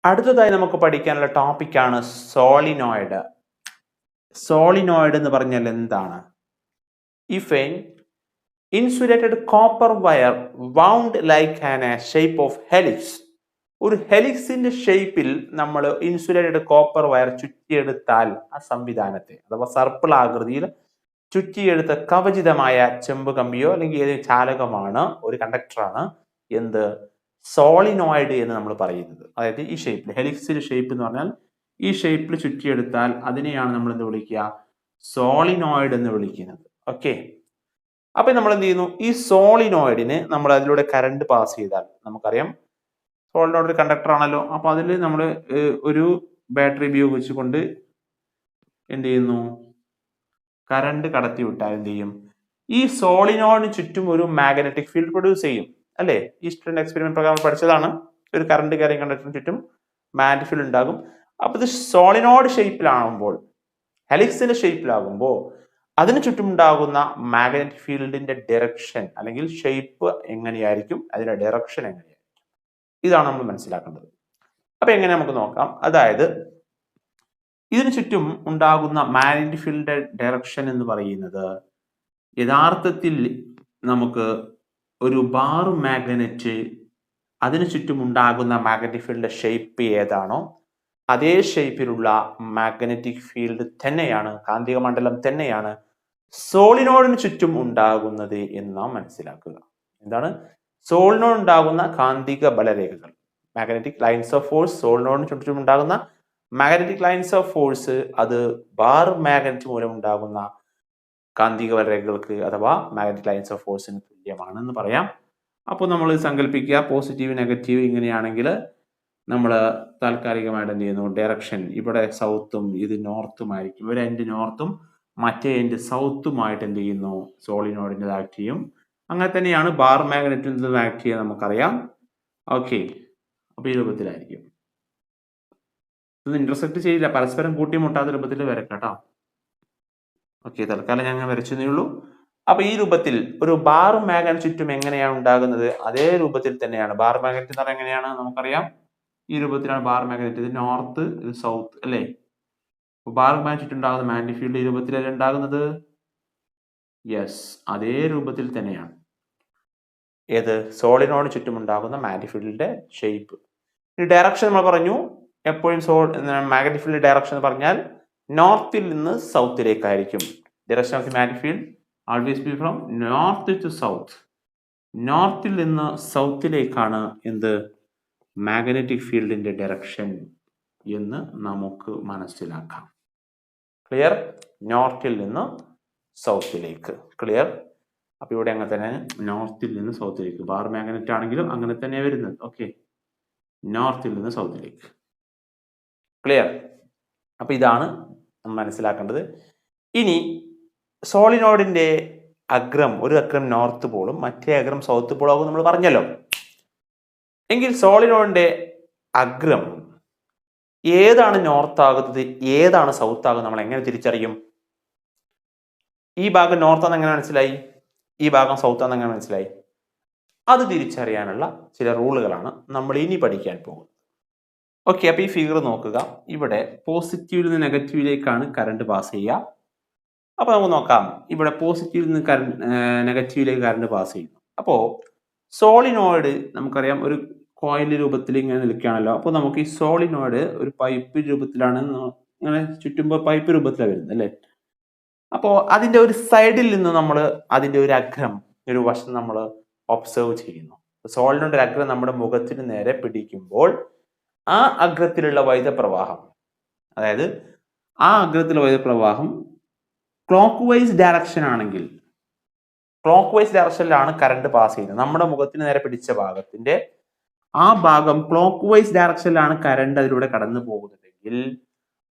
അടുത്തതായി നമുക്ക് പഠിക്കാനുള്ള ടോപ്പിക്കാണ് സോളിനോയിഡ്. സോളിനോയിഡ് എന്ന് പറഞ്ഞാൽ എന്താണ്? If N insulated copper wire wound like an A shape of helix, ഒരു ഹെലിക്സിന്റെ ഷേപ്പിൽ നമ്മൾ ഇൻസുലേറ്റഡ് കോപ്പർ വയർ ചുറ്റിയെടുത്താൽ ആ സംവിധാനത്തെ അഥവാ സർപ്പിൾ ആകൃതിയിൽ ചുറ്റിയെടുത്ത കവചിതമായ ചെമ്പ് കമ്പിയോ അല്ലെങ്കിൽ ഏത് ചാലകമാണ്, ഒരു കണ്ടക്ടറാണ് എന്ത് സോളിനോയിഡ് എന്ന് നമ്മൾ പറയുന്നത്. അതായത് ഈ ഷേപ്പിൽ, ഹെലിക്സിന്റെ ഷേപ്പ് എന്ന് പറഞ്ഞാൽ ഈ ഷേപ്പിൽ ചുറ്റിയെടുത്താൽ അതിനെയാണ് നമ്മൾ എന്ത് വിളിക്കുക? സോളിനോയിഡ് എന്ന് വിളിക്കുന്നത്. ഓക്കെ, അപ്പൊ നമ്മൾ എന്ത് ചെയ്യുന്നു? ഈ സോളിനോയിഡിന് നമ്മൾ അതിലൂടെ കറണ്ട് പാസ് ചെയ്താൽ, നമുക്കറിയാം സോളിനോയിഡ് ഒരു കണ്ടക്ടർ ആണല്ലോ, അപ്പൊ അതിൽ നമ്മൾ ഒരു ബാറ്ററി ഉപയോഗിച്ചുകൊണ്ട് എന്ത് ചെയ്യുന്നു? കറണ്ട് കടത്തി വിട്ടാൽ എന്ത് ചെയ്യും? ഈ സോളിനോയിഡിന് ചുറ്റും ഒരു മാഗ്നറ്റിക് ഫീൽഡ് പ്രൊഡ്യൂസ് ചെയ്യും, അല്ലേ? ഈ സ്റ്റുഡന്റ് എക്സ്പെരിമെന്റ് പ്രകാരം പഠിച്ചതാണ്. ഒരു കറണ്ട് ക്യാരിങ് കണ്ടക്ടറിന് ചുറ്റും മാഗ്നറ്റിക് ഫീൽഡ് ഉണ്ടാകും. അപ്പൊ ഇത് സോളിനോയിഡ് ഷേപ്പിലാകുമ്പോൾ, ഹെലിക്സിന്റെ ഷേപ്പിലാകുമ്പോൾ അതിന് ചുറ്റും ഉണ്ടാകുന്ന മാഗ്നറ്റിക് ഫീൽഡിന്റെ ഡയറക്ഷൻ അല്ലെങ്കിൽ ഷേപ്പ് എങ്ങനെയായിരിക്കും, അതിന്റെ ഡയറക്ഷൻ എങ്ങനെയായിരിക്കും, ഇതാണ് നമ്മൾ മനസ്സിലാക്കേണ്ടത്. അപ്പൊ എങ്ങനെ നമുക്ക് നോക്കാം. അതായത് ഇതിനു ചുറ്റും ഉണ്ടാകുന്ന മാഗ്നറ്റിക് ഫീൽഡിന്റെ ഡയറക്ഷൻ എന്ന് പറയുന്നത് യഥാർത്ഥത്തിൽ നമുക്ക് ഒരു ബാർ മാഗ്നറ്റ്, അതിനു ചുറ്റും ഉണ്ടാകുന്ന മാഗ്നറ്റിക് ഫീൽഡിന്റെ ഷേപ്പ് ഏതാണോ അതേ ഷേപ്പിലുള്ള മാഗ്നറ്റിക് ഫീൽഡ് തന്നെയാണ്, കാന്തിക മണ്ഡലം തന്നെയാണ് സോളിനോയിഡിന് ചുറ്റും ഉണ്ടാകുന്നത് എന്ന് നാം മനസ്സിലാക്കുക. എന്താണ്? സോളിനോയിഡ് ഉണ്ടാകുന്ന കാന്തിക ബലരേഖകൾ, മാഗ്നറ്റിക് ലൈൻസ് ഓഫ് ഫോഴ്സ്, സോളിനോയിഡിന് ചുറ്റും ഉണ്ടാകുന്ന മാഗ്നറ്റിക് ലൈൻസ് ഓഫ് ഫോഴ്സ്, അത് ബാർ മാഗ്നറ്റ് മൂലം ഉണ്ടാകുന്ന കാന്തിക ബലരേഖകൾക്ക് അഥവാ മാഗ്നറ്റിക് ലൈൻസ് ഓഫ് ഫോഴ്സിന് തുല്യമാണെന്ന് പറയാം. അപ്പോൾ നമ്മൾ സങ്കല്പിക്കുക, പോസിറ്റീവ് നെഗറ്റീവ് ഇങ്ങനെയാണെങ്കിൽ നമ്മൾ താൽക്കാലികമായിട്ട് എന്ത് ചെയ്യുന്നു? ഡയറക്ഷൻ ഇവിടെ സൗത്തും ഇത് നോർത്തും ആയിരിക്കും. ഒരു എൻഡ് നോർത്തും മറ്റേ എൻഡ് സൗത്തുമായിട്ട് എന്ത് ചെയ്യുന്നു? സോളിനോയിഡിൻ്റെ ആക്ട് ചെയ്യും. അങ്ങനെ തന്നെയാണ് ബാർ മാഗ്നറ്റിൻ്റെ ആക്ട് ചെയ്യാൻ നമുക്കറിയാം. ഓക്കെ, അപ്പൊ ഈ രൂപത്തിലായിരിക്കും. ഇത് ഇന്റർസെക്ട് ചെയ്യില്ല, പരസ്പരം കൂട്ടിമുട്ടാത്ത രൂപത്തിൽ വരക്കട്ടോ. ഓക്കെ, തൽക്കാലം ഞാൻ വരച്ചതേ ഉള്ളൂ. അപ്പൊ ഈ രൂപത്തിൽ ഒരു ബാർ മാഗ്നറ്റ് ചുറ്റും എങ്ങനെയാണ് ഉണ്ടാകുന്നത്, അതേ രൂപത്തിൽ തന്നെയാണ് ബാർ മാഗ്നറ്റ് എന്ന് പറഞ്ഞാൽ എങ്ങനെയാണ് നമുക്കറിയാം. ഈ രൂപത്തിലാണ് ബാർ മാഗ്നറ്റ്. ഇത് നോർത്ത്, ഇത് സൗത്ത്, അല്ലേ? ബാർ മാഗ്നറ്റ് ചുറ്റും ഉണ്ടാകുന്ന മാഗ്നറ്റിക് ഫീൽഡ് ഈ രൂപത്തിലല്ലേ ഉണ്ടാകുന്നത്? യെസ്, അതേ രൂപത്തിൽ തന്നെയാണ് ഏത് സോളിനോയിഡിന് ചുറ്റും ഉണ്ടാകുന്ന മാഗ്നറ്റിക് ഫീൽഡിന്റെ ഷേപ്പ്. ഈ ഡയറക്ഷൻ നമ്മൾ പറഞ്ഞു, എപ്പോഴും മാഗ്നറ്റിക് ഫീൽഡ് ഡയറക്ഷൻ എന്ന് പറഞ്ഞാൽ നോർത്തിൽ നിന്ന് സൗത്തിലേക്കായിരിക്കും. Direction of the magnetic field always be from north to south. നോർത്തിൽ നിന്ന് സൗത്തിലേക്കാണ് എന്ത്? മാഗ്നറ്റിക് ഫീൽഡിന്റെ ഡയറക്ഷൻ എന്ന് നമുക്ക് മനസ്സിലാക്കാം. ക്ലിയർ? നോർത്തിൽ നിന്ന് സൗത്തിലേക്ക്. ക്ലിയർ? അപ്പൊ ഇവിടെ അങ്ങനെ തന്നെ നോർത്തിൽ നിന്ന് സൗത്തിലേക്ക്, ബാർ മാഗ്നറ്റ് ആണെങ്കിലും അങ്ങനെ തന്നെ വരുന്നത്. ഓക്കെ, നോർത്തിൽ നിന്ന് സൗത്തിലേക്ക്. ക്ലിയർ? അപ്പൊ ഇതാണ് നമ്മൾ മനസ്സിലാക്കേണ്ടത്. ഇനി സോളിനോയിഡിന്റെ അഗ്രം, ഒരു അഗ്രം നോർത്ത് പോളും മറ്റേ അഗ്രം സൗത്ത് പോളും ആകും നമ്മൾ പറഞ്ഞല്ലോ. എങ്കിൽ സോളിനോയിഡിന്റെ അഗ്രം ഏതാണ് നോർത്ത് ആകുന്നത്, ഏതാണ് സൗത്ത് ആകുന്നത് നമ്മൾ എങ്ങനെ തിരിച്ചറിയും? ഈ ഭാഗം നോർത്ത് ആണെന്ന് എങ്ങനെ മനസ്സിലായി, ഈ ഭാഗം സൗത്ത് ആണെന്ന് എങ്ങനെ മനസ്സിലായി? അത് തിരിച്ചറിയാനുള്ള ചില റൂളുകളാണ് നമ്മൾ ഇനി പഠിക്കാൻ പോകുന്നത്. ഓക്കെ, അപ്പൊ ഈ ഫിഗർ നോക്കുക. ഇവിടെ പോസിറ്റീവിൽ നിന്ന് നെഗറ്റീവിലേക്കാണ് കറണ്ട് പാസ് ചെയ്യുക. അപ്പൊ നമുക്ക് നോക്കാം, ഇവിടെ പോസിറ്റീവിൽ നിന്ന് നെഗറ്റീവിലേക്ക് കറണ്ട് പാസ് ചെയ്യുന്നു. അപ്പോ സോളിനോയിഡ് നമുക്കറിയാം ഒരു കോയിൽ രൂപത്തിൽ ഇങ്ങനെ നിൽക്കുകയാണല്ലോ. അപ്പോൾ നമുക്ക് ഈ സോളിനോയിഡ് ഒരു പൈപ്പ് രൂപത്തിലാണ്, ഇങ്ങനെ ചുറ്റുമ്പോൾ പൈപ്പ് രൂപത്തിലാണ് വരുന്നത്, അല്ലേ? അപ്പോൾ അതിന്റെ ഒരു സൈഡിൽ നിന്ന് നമ്മൾ അതിന്റെ ഒരു അഗ്രം, ഒരു വശം നമ്മൾ ഒബ്സർവ് ചെയ്യുന്നു. സോളിനോയിഡ് അഗ്രം നമ്മുടെ മുഖത്തിന് നേരെ പിടിക്കുമ്പോൾ ആ അഗ്രത്തിലുള്ള വൈദ്യുതപ്രവാഹം, അതായത് ആ അഗ്രത്തിലുള്ള വൈദ്യുതപ്രവാഹം ക്ലോക്ക് വൈസ് ഡയറക്ഷൻ ആണെങ്കിൽ, ക്ലോക്ക് വൈസ് ഡയറക്ഷനിലാണ് കറണ്ട് പാസ് ചെയ്യുന്നത്. നമ്മുടെ മുഖത്തിന് നേരെ പിടിച്ച ഭാഗത്തിന്റെ ആ ഭാഗം ക്ലോക്ക് വൈസ് ഡയറക്ഷനിലാണ് കറണ്ട് അതിലൂടെ കടന്നു പോകുന്നതെങ്കിൽ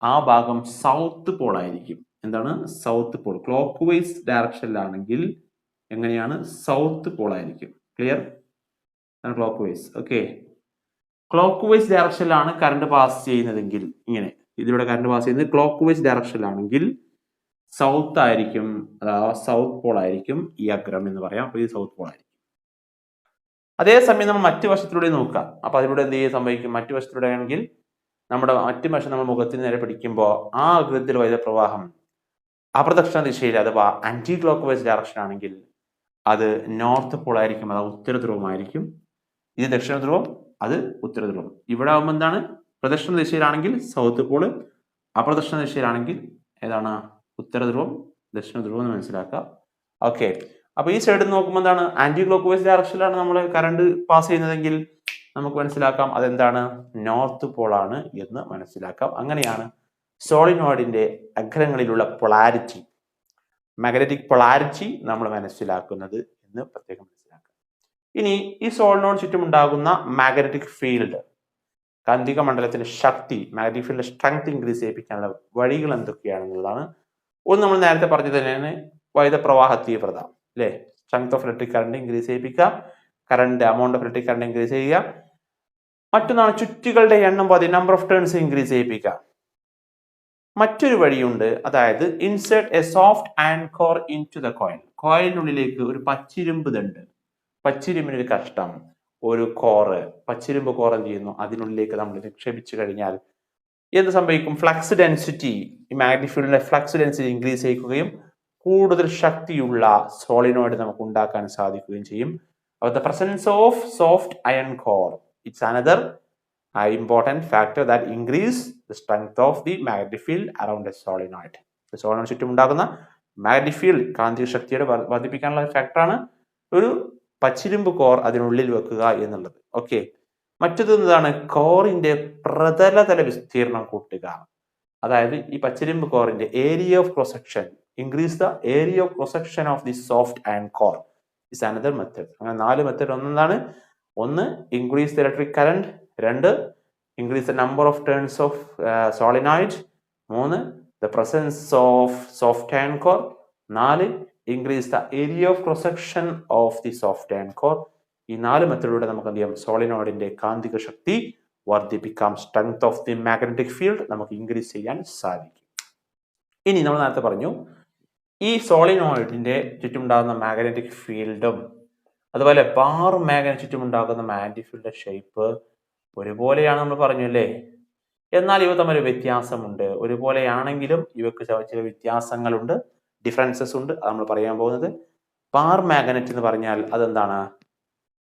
ആ ഭാഗം സൗത്ത് പോൾ ആയിരിക്കും. എന്താണ്? South pole. ക്ലോക്ക് വൈസ് ഡയറക്ഷനിലാണെങ്കിൽ എങ്ങനെയാണ്? സൗത്ത് പോൾ ആയിരിക്കും. Clear? Clockwise. Okay, clockwise ഡയറക്ഷനിലാണ് കറണ്ട് പാസ് ചെയ്യുന്നതെങ്കിൽ, ഇങ്ങനെ ഇതിലൂടെ കറണ്ട് പാസ് ചെയ്യുന്നത് ക്ലോക്ക് വൈസ് ഡയറക്ഷനിലാണെങ്കിൽ സൗത്ത് ആയിരിക്കും, അതായത് സൗത്ത് പോൾ ആയിരിക്കും ഈ അഗ്രം എന്ന് പറയാം. അപ്പൊ ഇത് സൗത്ത് പോൾ ആയിരിക്കും. അതേസമയം നമ്മൾ മറ്റു വശത്തിലൂടെ നോക്കാം. അപ്പൊ അതിലൂടെ എന്ത് സംഭവിക്കും? മറ്റു വശത്തിലൂടെ ആണെങ്കിൽ നമ്മുടെ മറ്റു വശം നമ്മൾ മുഖത്തിന് നേരെ പിടിക്കുമ്പോൾ ആ അഗ്രത്തിൽ വൈദ്യുത പ്രവാഹം അപ്രദക്ഷിണ ദിശയിൽ അഥവാ ആന്റി ക്ലോക്ക് വൈസ് ഡയറക്ഷൻ ആണെങ്കിൽ അത് നോർത്ത് പോൾ ആയിരിക്കും, അത് ഉത്തര ധ്രുവമായിരിക്കും. ഇത് ദക്ഷിണ ധ്രുവം, അത് ഉത്തര ധ്രുവം. ഇവിടെ ആകുമ്പോൾ എന്താണ്, പ്രദക്ഷിണ ദിശയിലാണെങ്കിൽ സൗത്ത് പോള്, അപ്രദക്ഷിണ ദിശയിലാണെങ്കിൽ ഏതാണ്, ഉത്തര ധ്രുവം, ദക്ഷിണ ധ്രുവം എന്ന് മനസ്സിലാക്കുക. ഓക്കെ, അപ്പൊ ഈ സൈഡിൽ നോക്കുമ്പോൾ എന്താണ്, ആന്റി ക്ലോക്ക് വൈസ് ഡയറക്ഷനിലാണ് നമ്മൾ കറണ്ട് പാസ് ചെയ്യുന്നതെങ്കിൽ നമുക്ക് മനസ്സിലാക്കാം അതെന്താണ്, നോർത്ത് പോളാണ് എന്ന് മനസ്സിലാക്കാം. അങ്ങനെയാണ് സോളിനോയിഡിന്റെ അഗ്രങ്ങളിലുള്ള പൊളാരിറ്റി, മാഗ്നറ്റിക് പൊളാരിറ്റി നമ്മൾ മനസ്സിലാക്കുന്നത് എന്ന് പ്രത്യേകം മനസ്സിലാക്കുക. ഇനി ഈ സോളിനോയിഡ് ചുറ്റുമുണ്ടാകുന്ന മാഗ്നറ്റിക് ഫീൽഡ്, കാന്തിക മണ്ഡലത്തിന്റെ ശക്തി, മാഗ്നറ്റിക് ഫീൽഡിന്റെ സ്ട്രെങ്ത് ഇൻക്രീസ് ചെയ്യിപ്പിക്കാനുള്ള വഴികൾ എന്തൊക്കെയാണെന്നുള്ളതാണ്. ഒന്ന് നമ്മൾ നേരത്തെ പറഞ്ഞത് തന്നെയാണ് വൈദ്യുത പ്രവാഹ തീവ്രത, അല്ലെ, strength of electric current increase ചെയ്യിപ്പിക്കുക, current amount of electric current increase ചെയ്യുക. മറ്റൊന്നാണ് ചുറ്റുകളുടെ എണ്ണം നമ്പർ ഓഫ് ടേൺസ് ഇൻക്രീസ് ചെയ്യിപ്പിക്കുക. മറ്റൊരു വഴിയുണ്ട്, അതായത് insert a soft iron core into the coil. കോയിലിനുള്ളിലേക്ക് ഒരു പച്ചിരുമ്പ് ദണ്ട്, പച്ചിരുമ്പിനൊരു കഷ്ടം, ഒരു കോറ്, പച്ചിരുമ്പ് കോർ എന്ത് ചെയ്യുന്നു, അതിനുള്ളിലേക്ക് നമ്മൾ നിക്ഷേപിച്ചു കഴിഞ്ഞാൽ എന്ത് സംഭവിക്കും, ഫ്ലക്സ് ഡെൻസിറ്റി, ഈ മാഗ്നറ്റിക് ഫീൽഡിന്റെ ഫ്ലക്സ് ഡെൻസിറ്റി ഇൻക്രീസ് ചെയ്യിക്കുകയും കൂടുതൽ ശക്തിയുള്ള സോളിനോയിഡ് നമുക്ക് ഉണ്ടാക്കാൻ സാധിക്കുകയും ചെയ്യും. അപ്പോൾ the presence of soft iron core, it's another important factor that increase the strength of the magnetic field around a solenoid. Solenoid ചുറ്റും ഉണ്ടാകുന്ന മാഗ്നറ്റിക് ഫീൽഡ്, കാന്തിക ശക്തിയുടെ വർദ്ധിപ്പിക്കാനുള്ള ഫാക്ടറാണ് ഒരു പച്ചിരുമ്പ് കോർ അതിനുള്ളിൽ വെക്കുക എന്നുള്ളത്. ഓക്കെ, മറ്റൊരു എന്താണ്, കോറിന്റെ പ്രതലതല വിസ്തീർണം കൂട്ടുക. അതായത് ഈ പച്ചിരുമ്പ് കോറിന്റെ area of cross section, increase the area of cross section of the soft iron core is another method. അങ്ങനെ 4 മെത്തേഡ്. ഒന്ന് increase the electric current, 2 increase the number of turns of solenoid, 3 the presence of soft iron core, 4 increase the area of cross section of the soft iron core. ഈ 4 മെത്തേഡിലൂടെ നമുക്ക് എന്ത് ചെയ്യാം, സോളിനോയിഡിന്റെ കാന്തിക ശക്തി വർദ്ധിപ്പിക്കാം, strength of the magnetic field നമുക്ക് increase ചെയ്യാൻ സാധിക്കും. ഇനി നമ്മൾ നേരത്തെ പറഞ്ഞു ഈ സോളിനോയിഡിന്റെ ചുറ്റുമുണ്ടാകുന്ന മാഗ്നറ്റിക് ഫീൽഡും അതുപോലെ ബാർ മാഗ്നറ്റ് ചുറ്റുമുണ്ടാകുന്ന മാഗ്നറ്റിക് ഫീൽഡിന്റെ ഷേപ്പ് ഒരുപോലെയാണ് നമ്മൾ പറഞ്ഞു അല്ലേ. എന്നാൽ ഇവ തമ്മിൽ വ്യത്യാസമുണ്ട്. ഒരുപോലെയാണെങ്കിലും ഇവക്ക് ചില വ്യത്യാസങ്ങളുണ്ട്, ഡിഫറൻസസ് ഉണ്ട്. അത് നമ്മൾ പറയാൻ പോകുന്നത്. ബാർ മാഗ്നറ്റ് എന്ന് പറഞ്ഞാൽ അതെന്താണ്,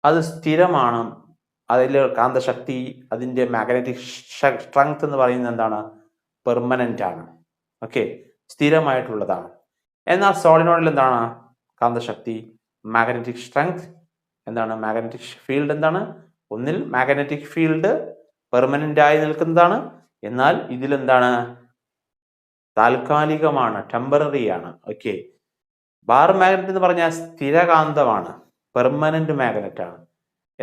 അത് സ്ഥിരമാണ്, അതിൽ കാന്തശക്തി, അതിന്റെ മാഗ്നറ്റിക് സ്ട്രെങ്ത് എന്ന് പറയുന്നത് എന്താണ്, പെർമനന്റ് ആണ്. ഓക്കെ, സ്ഥിരമായിട്ടുള്ളതാണ്. എന്നാൽ സോളിനോയിഡിൽ എന്താണ്, കാന്തശക്തി, മാഗ്നറ്റിക് സ്ട്രെങ്ത് എന്താണ്, മാഗ്നറ്റിക് ഫീൽഡ് എന്താണ്, ഒന്നിൽ മാഗ്നറ്റിക് ഫീൽഡ് പെർമനന്റ് ആയി നിൽക്കുന്നതാണ്, എന്നാൽ ഇതിലെന്താണ്, താൽക്കാലികമാണ്, ടെമ്പററി ആണ്. ഓക്കെ, ബാർ മാഗ്നറ്റ് എന്ന് പറഞ്ഞാൽ സ്ഥിരകാന്തമാണ്, പെർമനന്റ് മാഗ്നറ്റ് ആണ്.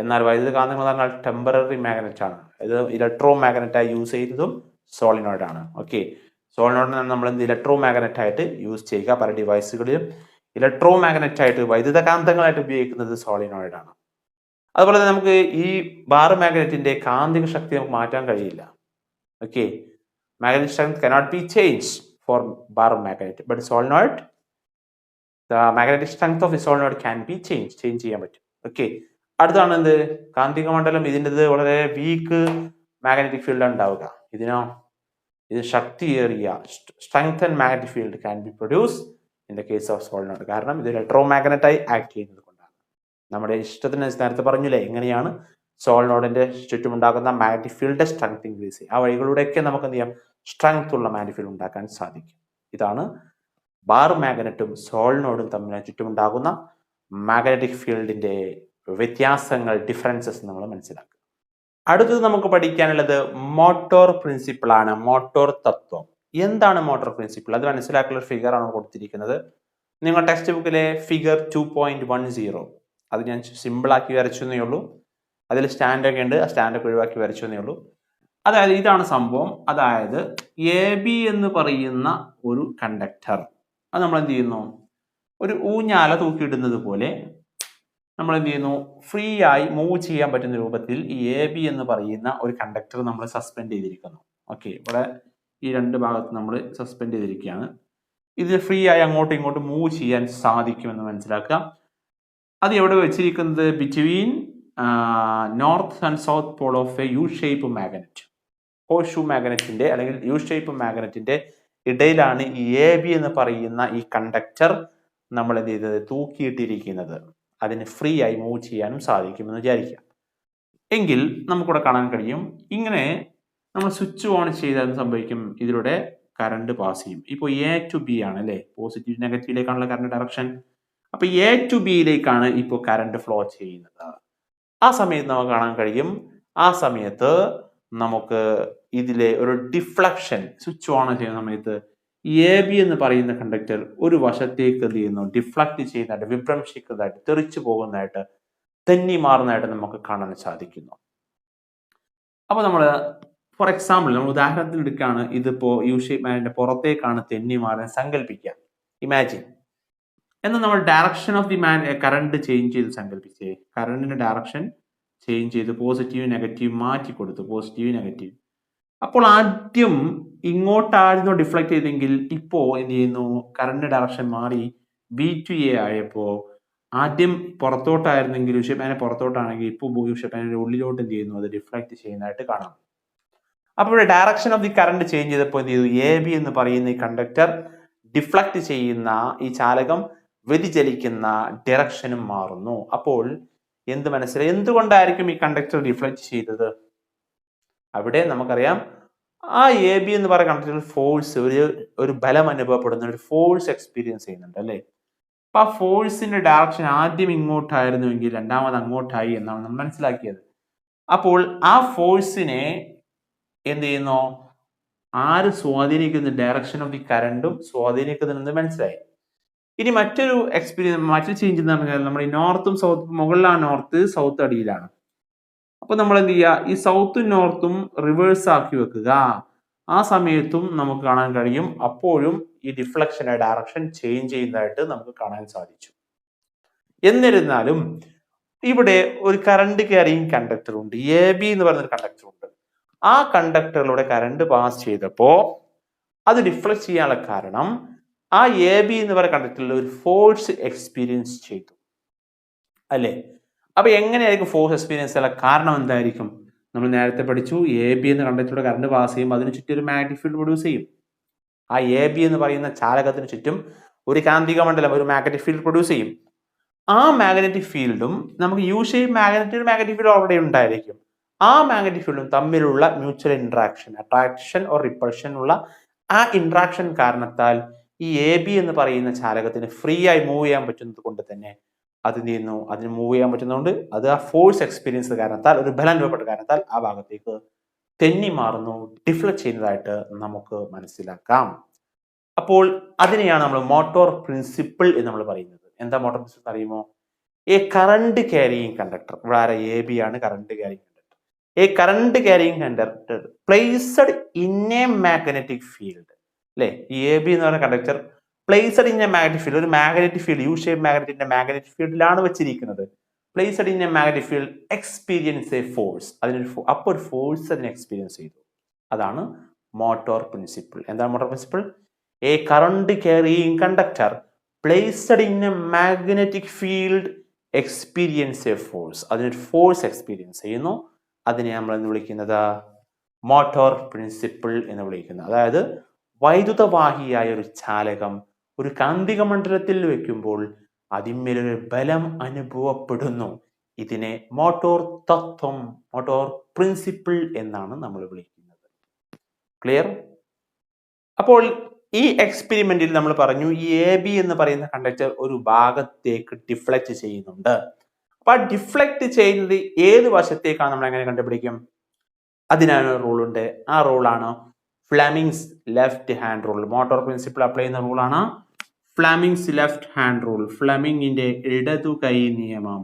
എന്നാൽ വൈദ്യുത കാന്തങ്ങൾ എന്ന് പറഞ്ഞാൽ ടെമ്പററി മാഗ്നറ്റ് ആണ്. ഇത് ഇലക്ട്രോ മാഗ്നറ്റായി യൂസ് ചെയ്യുന്നതും സോളിനോയിഡ് ആണ്. ഓക്കെ, സോളിനോയിഡിനെ നമ്മൾ ഇലക്ട്രോ മാഗ്നറ്റ് ആയിട്ട് യൂസ് ചെയ്യുക. പല ഡിവൈസുകളിലും ഇലക്ട്രോ മാഗ്നറ്റ് ആയിട്ട് വൈദ്യുത കാന്തങ്ങളായിട്ട് ഉപയോഗിക്കുന്നത് സോളിനോയിഡ് ആണ്. അതുപോലെ തന്നെ നമുക്ക് ഈ ബാർ മാഗ്നറ്റിന്റെ കാന്തിക ശക്തി നമുക്ക് മാറ്റാൻ കഴിയില്ല. Okay, magnetic strength cannot be changed for bar magnet, but solenoid, the magnetic strength of the solenoid can be changed, change ചെയ്യാൻ പറ്റും. ഓക്കെ, അടുത്താണ് എന്ത്, കാന്തിക മണ്ഡലം. ഇതിൻ്റെത് വളരെ വീക്ക് മാഗ്നറ്റിക് ഫീൽഡ് ഉണ്ടാവുക. ഇത് ശക്തിയേറിയ strength and magnetic field can be produce in the case of solenoid. കാരണം ഇത് ഇലക്ട്രോ മാഗ്നറ്റായി ആക്ട് ചെയ്യുന്നത് കൊണ്ടാണ്. നമ്മുടെ ഇഷ്ടത്തിന് നേരത്തെ പറഞ്ഞില്ലേ എങ്ങനെയാണ് സോളിനോയിഡിന്റെ ചുറ്റുമുണ്ടാകുന്ന മാഗ്നറ്റിക് ഫീൽഡ് സ്ട്രെങ്ത് ഇൻക്രീസ് ചെയ്യും. ആ വഴികളിലൂടെയൊക്കെ നമുക്ക് എന്ത് ചെയ്യാം, സ്ട്രെങ്ത് ഉള്ള മാഗ്നറ്റിക് ഫീൽഡ് ഉണ്ടാക്കാൻ സാധിക്കും. ഇതാണ് ബാർ മാഗ്നറ്റും സോളിനോയിഡും തമ്മിൽ ചുറ്റുമുണ്ടാകുന്ന മാഗ്നറ്റിക് ഫീൽഡിന്റെ വ്യത്യാസങ്ങൾ, ഡിഫറൻസസ് നമ്മൾ മനസ്സിലാക്കുക. അടുത്തത് നമുക്ക് പഠിക്കാനുള്ളത് മോട്ടോർ പ്രിൻസിപ്പിൾ ആണ്, മോട്ടോർ തത്വം. എന്താണ് മോട്ടോർ പ്രിൻസിപ്പിൾ? അത് മനസ്സിലാക്കുന്ന ഫിഗർ ആണ് കൊടുത്തിരിക്കുന്നത്. നിങ്ങൾ ടെക്സ്റ്റ് ബുക്കിലെ ഫിഗർ 2.10 അത് ഞാൻ സിമ്പിളാക്കി വരച്ചെന്നേ ഉള്ളൂ. അതിൽ സ്റ്റാൻഡൊക്കെ ഉണ്ട്, ആ സ്റ്റാൻഡൊക്കെ ഒഴിവാക്കി വരച്ചെന്നേ ഉള്ളൂ. അതായത് ഇതാണ് സംഭവം. അതായത് AB എന്ന് പറയുന്ന ഒരു കണ്ടക്ടർ, അത് നമ്മൾ എന്ത് ചെയ്യുന്നു, ഒരു ഊഞ്ഞാല തൂക്കിയിടുന്നത് പോലെ നമ്മൾ എന്ത് ചെയ്യുന്നു, ഫ്രീ ആയി മൂവ് ചെയ്യാൻ പറ്റുന്ന രൂപത്തിൽ ഈ AB എന്ന് പറയുന്ന ഒരു കണ്ടക്ടർ നമ്മൾ സസ്പെൻഡ് ചെയ്തിരിക്കുന്നു. ഓക്കെ, ഇവിടെ ഈ 2 ഭാഗത്ത് നമ്മൾ സസ്പെൻഡ് ചെയ്തിരിക്കുകയാണ്. ഇത് ഫ്രീ ആയി അങ്ങോട്ടും ഇങ്ങോട്ടും മൂവ് ചെയ്യാൻ സാധിക്കുമെന്ന് മനസ്സിലാക്കുക. അത് എവിടെ വെച്ചിരിക്കുന്നത്, between north and south pole of a U shape magnet. Horseshoe മാഗ്നറ്റിന്റെ അല്ലെങ്കിൽ യു ഷേപ്പ് മാഗ്നറ്റിന്റെ ഇടയിലാണ് ഈ എ ബി എന്ന് പറയുന്ന ഈ കണ്ടക്ടർ നമ്മൾ എന്ത് ചെയ്തത് തൂക്കിയിട്ടിരിക്കുന്നത്. അതിന് ഫ്രീ ആയി മൂവ് ചെയ്യാനും സാധിക്കുമെന്ന് വിചാരിക്കാം. എങ്കിൽ നമുക്കിവിടെ കാണാൻ കഴിയും, ഇങ്ങനെ നമ്മൾ സ്വിച്ച് ഓൺ ചെയ്താൽ സംഭവിക്കും, ഇതിലൂടെ കറണ്ട് പാസ് ചെയ്യും. ഇപ്പോൾ എ ടു ബി ആണ് അല്ലേ, പോസിറ്റീവ് നെഗറ്റീവിലേക്കാണുള്ള കറണ്ട് ഡയറക്ഷൻ. അപ്പൊ എ ടു ബിയിലേക്കാണ് ഇപ്പോൾ കറണ്ട് ഫ്ലോ ചെയ്യുന്നത്. ആ സമയത്ത് നമുക്ക് കാണാൻ കഴിയും, ആ സമയത്ത് നമുക്ക് ഇതിലെ ഒരു ഡിഫ്ലക്ഷൻ സ്വിച്ച് ഓൺ ചെയ്യുന്ന സമയത്ത് എ ബി എന്ന് പറയുന്ന കണ്ടക്ടർ ഒരു വശത്തേക്ക് എന്ത് ചെയ്യുന്നു, ഡിഫ്ലക്ട് ചെയ്യുന്നതായിട്ട്, വിഭ്രംശിക്കുന്നതായിട്ട്, തെറിച്ചു പോകുന്നതായിട്ട്, തെന്നി മാറുന്നതായിട്ട് നമുക്ക് കാണാൻ സാധിക്കുന്നു. അപ്പൊ നമ്മൾ ഫോർ എക്സാമ്പിൾ നമ്മൾ ഉദാഹരണത്തിന് എടുക്കുകയാണ്, ഇതിപ്പോ യു ഷേപ്പ് മാഗ്നറ്റിന്റെ പുറത്തേക്കാണ് തെന്നി മാറാൻ സങ്കല്പിക്കുക, ഇമാജിൻ. എന്നാൽ നമ്മൾ direction of the current change ചെയ്ത് സങ്കല്പിച്ചേ, കറണ്ടിന്റെ ഡയറക്ഷൻ ചേഞ്ച് ചെയ്ത് പോസിറ്റീവ് നെഗറ്റീവ് മാറ്റി കൊടുത്തു, പോസിറ്റീവ് നെഗറ്റീവ്. അപ്പോൾ ആദ്യം ഇങ്ങോട്ടായിരുന്നു ഡിഫ്ലക്ട് ചെയ്തെങ്കിൽ ഇപ്പോ എന്ത് ചെയ്യുന്നു, കറണ്ട് ഡയറക്ഷൻ മാറി ബി ടു എ ആയപ്പോ ആദ്യം പുറത്തോട്ടായിരുന്നെങ്കിൽ യുഷേപ്പാനെ പുറത്തോട്ടാണെങ്കിൽ ഇപ്പോൾ യുഷേപ്പാനെ ഉള്ളിലോട്ട് എന്ത് ചെയ്യുന്നു, അത് ഡിഫ്ലക്ട് ചെയ്യുന്നതായിട്ട് കാണാം. അപ്പോൾ ഇവിടെ direction of the current change ചെയ്തപ്പോൾ എന്ത് ചെയ്തു, എ ബി എന്ന് പറയുന്ന ഈ കണ്ടക്ടർ ഡിഫ്ലക്ട് ചെയ്യുന്ന ഈ ചാലകം വ്യതിചലിക്കുന്ന ഡയറക്ഷനും മാറുന്നു. അപ്പോൾ എന്ത് മനസ്സിലായി, എന്തുകൊണ്ടായിരിക്കും ഈ കണ്ടക്ടർ ഡിഫ്ലക്ട് ചെയ്തത്? അവിടെ നമുക്കറിയാം, ആ എ ബി എന്ന് പറയുന്ന കണ്ടക്ടർ ഫോഴ്സ്, ഒരു ബലം അനുഭവപ്പെടുന്ന ഒരു ഫോഴ്സ് എക്സ്പീരിയൻസ് ചെയ്യുന്നുണ്ട് അല്ലേ. അപ്പൊ ആ ഫോഴ്സിന്റെ ഡയറക്ഷൻ ആദ്യം ഇങ്ങോട്ടായിരുന്നുവെങ്കിൽ രണ്ടാമത് അങ്ങോട്ടായി എന്നാണ് നമ്മൾ മനസ്സിലാക്കിയത്. അപ്പോൾ ആ ഫോഴ്സിനെ എന്ത് ചെയ്യുന്നു, ആര് സ്വാധീനിക്കുന്നു, ഡയറക്ഷൻ ഓഫ് ദി കറണ്ടും സ്വാധീനിക്കുന്നുണ്ടെന്ന് മനസ്സിലായി. ഇനി മറ്റൊരു എക്സ്പീരിയൻസ്, മറ്റൊരു ചേഞ്ച് എന്ന് പറഞ്ഞാൽ നമ്മൾ ഈ നോർത്തും സൗത്തും, മുകളിലാണ് നോർത്ത്, സൗത്ത് അടിയിലാണ്. അപ്പൊ നമ്മൾ എന്ത് ചെയ്യുക, ഈ സൗത്തും നോർത്തും റിവേഴ്സ് ആക്കി വെക്കുക. ആ സമയത്തും നമുക്ക് കാണാൻ കഴിയും, അപ്പോഴും ഈ ഡിഫ്ലക്ഷന്റെ ഡയറക്ഷൻ ചേഞ്ച് ചെയ്യുന്നതായിട്ട് നമുക്ക് കാണാൻ സാധിച്ചു. എന്നിരുന്നാലും ഇവിടെ ഒരു കറണ്ട് ക്യാരിയിങ് കണ്ടക്ടർ ഉണ്ട്, എ ബി എന്ന് പറയുന്ന ഒരു കണ്ടക്ടർ ഉണ്ട്. ആ കണ്ടക്ടറിലൂടെ കറണ്ട് പാസ് ചെയ്തപ്പോ അത് ഡിഫ്ലക്ട് ചെയ്യാനുള്ള കാരണം, ആ എ ബി എന്ന് പറയുന്ന കണ്ടക്ടറിൽ ഒരു ഫോഴ്സ് എക്സ്പീരിയൻസ് ചെയ്തു അല്ലേ. അപ്പൊ എങ്ങനെയായിരിക്കും ഫോഴ്സ് എക്സ്പീരിയൻസ് ചെയ്യാനുള്ള കാരണം എന്തായിരിക്കും? നമ്മൾ നേരത്തെ പഠിച്ചു, എ ബി എന്ന കണ്ടക്ടറിലൂടെ കറണ്ട് പാസ് ചെയ്യുമ്പോൾ അതിന് ചുറ്റും ഒരു മാഗ്നറ്റിക് ഫീൽഡ് പ്രൊഡ്യൂസ് ചെയ്യും. ആ എ ബി എന്ന് പറയുന്ന ചാലകത്തിന് ചുറ്റും ഒരു കാന്തിക മണ്ഡലം, ഒരു മാഗ്നറ്റിക് ഫീൽഡ് പ്രൊഡ്യൂസ് ചെയ്യും. ആ മാഗ്നറ്റിക് ഫീൽഡും നമുക്ക് U shape magnetic field already ഉണ്ടായിരിക്കും. ആ മാഗ്നറ്റിക് ഫീൽഡും തമ്മിലുള്ള mutual interaction, attraction or repulsion ഉള്ള ആ ഇന്ററാക്ഷൻ കാരണത്താൽ ഈ എ ബി എന്ന് പറയുന്ന ചാലകത്തിന് ഫ്രീ ആയി മൂവ് ചെയ്യാൻ പറ്റുന്നത് കൊണ്ട് തന്നെ അത് എന്ത് ചെയ്യുന്നു, അതിന് മൂവ് ചെയ്യാൻ പറ്റുന്നതുകൊണ്ട് അത് ആ ഫോഴ്സ് എക്സ്പീരിയൻസ് കാരണത്താൽ, ഒരു ബലം അനുഭവപ്പെട്ട കാരണത്താൽ ആ ഭാഗത്തേക്ക് തെന്നി മാറുന്നു, ഡിഫ്ലക്ട് ചെയ്യുന്നതായിട്ട് നമുക്ക് മനസ്സിലാക്കാം. അപ്പോൾ അതിനെയാണ് നമ്മൾ മോട്ടോർ പ്രിൻസിപ്പിൾ എന്ന് നമ്മൾ പറയുന്നത്. എന്താ മോട്ടോർ പ്രിൻസിപ്പിൾ അറിയുമോ? എ കറണ്ട് ക്യാരിയിങ് കണ്ടക്ടർ, ഇവിടെ എ ബി ആണ് current carrying conductor. A current carrying conductor placed in a magnetic field അല്ലെ. ഈ എ ബി എന്ന് പറയുന്ന conductor placed in a magnetic field, ഒരു magnetic field, U shape magnetic ഫീൽഡിലാണ് വെച്ചിരിക്കുന്നത്. Placed in a magnetic field experience a force, അപ്പോൾ ഒരു force അതിനെ എക്സ്പീരിയൻസ് ചെയ്തു. അതാണ് മോട്ടോർ പ്രിൻസിപ്പിൾ. എന്താണ് motor principle? A current carrying conductor placed in a magnetic field experience a force, അതിനൊരു force experience ചെയ്യുന്നു. അതിനെ നമ്മൾ എന്ന് വിളിക്കുന്നത് മോട്ടോർ പ്രിൻസിപ്പിൾ എന്ന് വിളിക്കുന്നത്. അതായത് വൈദ്യുതവാഹിയായ ഒരു ചാലകം ഒരു കാന്തിക മണ്ഡലത്തിൽ വെക്കുമ്പോൾ അതിന്മേലൊരു ബലം അനുഭവപ്പെടുന്നു. ഇതിനെ മോട്ടോർ തത്വം, മോട്ടോർ പ്രിൻസിപ്പിൾ എന്നാണ് നമ്മൾ വിളിക്കുന്നത്. ക്ലിയർ? അപ്പോൾ ഈ എക്സ്പെരിമെന്റിൽ നമ്മൾ പറഞ്ഞു, ഈ എ ബി എന്ന് പറയുന്ന കണ്ടക്ടർ ഒരു ഭാഗത്തേക്ക് ഡിഫ്ലക്ട് ചെയ്യുന്നുണ്ട്. അപ്പൊ ആ ഡിഫ്ലക്ട് ചെയ്യുന്നത് ഏത് വശത്തേക്കാണ് നമ്മൾ എങ്ങനെ കണ്ടുപിടിക്കും? അതിനാണ് റൂൾ ഉണ്ട്. ആ റൂളാണ് Fleming's left hand rule. Motor principle apply ചെയ്യുന്ന റൂളാണ് ഫ്ലെമിങ്സ് ലെഫ്റ്റ് ഹാൻഡ് റൂൾ. ഫ്ലെമിങ്ങിന്റെ ഇടതു കൈ നിയമം,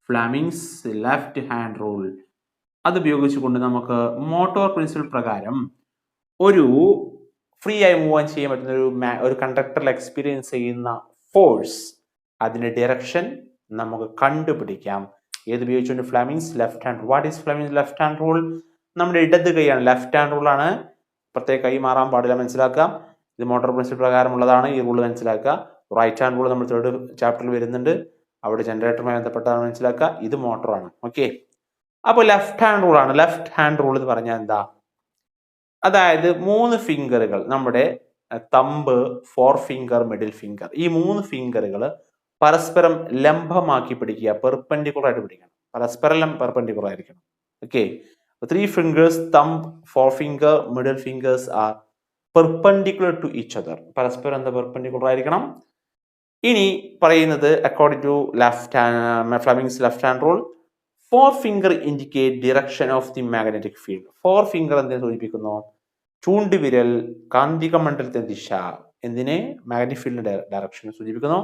ഫ്ലെമിങ്സ് ലെഫ്റ്റ് ഹാൻഡ് റൂൾ. അത് ഉപയോഗിച്ചുകൊണ്ട് നമുക്ക് മോട്ടോർ പ്രിൻസിപ്പിൾ പ്രകാരം ഒരു ഫ്രീ ആയി മൂവ് ചെയ്യാൻ പറ്റുന്ന ഒരു കണ്ടക്ടറിൽ എക്സ്പീരിയൻസ് ചെയ്യുന്ന ഫോഴ്സ്, അതിന്റെ ഡയറക്ഷൻ നമുക്ക് കണ്ടുപിടിക്കാം. ഏത് ഉപയോഗിച്ചുകൊണ്ട്? Fleming's left hand rule. What is Fleming's left hand rule? നമ്മുടെ ഇടത് കൈയാണ്, ലെഫ്റ്റ് ഹാൻഡ് റൂൾ ആണ്. പ്രത്യേക കൈ മാറാൻ പാടില്ല, മനസ്സിലാക്കാം. ഇത് മോട്ടോർ പ്രിൻസിപ്പിൾ പ്രകാരമുള്ളതാണ്. ഈ റൂൾ മനസ്സിലാക്കുക. റൈറ്റ് ഹാൻഡ് റൂൾ നമ്മൾ തേർഡ് ചാപ്റ്ററിൽ വരുന്നുണ്ട്, അവിടെ ജനറേറ്ററുമായി ബന്ധപ്പെട്ടാണ് മനസ്സിലാക്കുക. ഇത് മോട്ടോറാണ്. ഓക്കെ, അപ്പോൾ ലെഫ്റ്റ് ഹാൻഡ് റൂൾ ആണ്. ലെഫ്റ്റ് ഹാൻഡ് റൂൾ എന്ന് പറഞ്ഞാൽ എന്താ? അതായത് 3 ഫിംഗറുകൾ, നമ്മുടെ thumb, four finger, middle finger, ഈ 3 ഫിംഗറുകൾ പരസ്പരം ലംബമാക്കി പിടിക്കുക, പെർപെൻഡിക്കുലർ ആയിട്ട് പിടിക്കണം, പരസ്പരം പെർപെൻഡിക്കുലർ ആയിരിക്കണം. Okay, 3 fingers, thumb, forefinger, middle fingers are perpendicular to each other. പരസ്പരം എന്താ പെർപെൻഡിക്കുലർ ആയിരിക്കണം. ഇനി പറയുന്നത് according to Fleming's left hand rule, 4 finger indicate direction of the magnetic field. 4 finger എന്തിനെ സൂചിപ്പിക്കുന്നു? ചൂണ്ടുവിരൽ കാന്തിക മണ്ഡലത്തിന്റെ ദിശ, എന്തിനെ? മാഗ്നറ്റിക് ഫീൽഡിന്റെ ഡയറക്ഷൻ സൂചിപ്പിക്കുന്നു.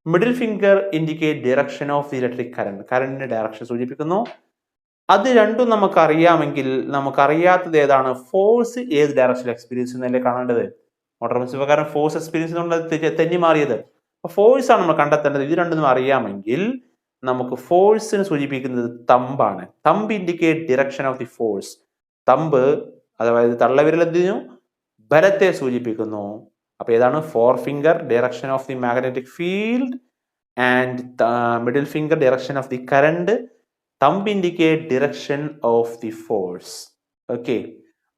Middle finger indicate direction of the electric current, കറന്റിന്റെ ഡയറക്ഷൻ സൂചിപ്പിക്കുന്നു. അത് രണ്ടും നമുക്കറിയാമെങ്കിൽ നമുക്കറിയാത്തത് ഏതാണ്? ഫോഴ്സ് ഏത് ഡയറക്ഷനിൽ എക്സ്പീരിയൻസ് ചെയ്യുന്നതല്ലേ കാണേണ്ടത്. മോട്ടോർ പ്രിൻസിപ്പിൾ പ്രകാരം ഫോഴ്സ് എക്സ്പീരിയൻസ് ചെയ്യുന്നത് തെന്നി മാറിയത്. അപ്പോൾ ഫോഴ്സ് ആണ് നമ്മൾ കണ്ടെത്തേണ്ടത്. ഇത് രണ്ടും അറിയാമെങ്കിൽ നമുക്ക് ഫോഴ്സിന് സൂചിപ്പിക്കുന്നത് തമ്പാണ്. Thumb indicate direction of the force. Thumb അതായത് തള്ളവിരൽ എന്തിനു? ബലത്തെ സൂചിപ്പിക്കുന്നു. അപ്പൊ ഏതാണ്? Four finger direction of the magnetic field and middle finger direction of the current. Thumb indicate direction of the force. Okay,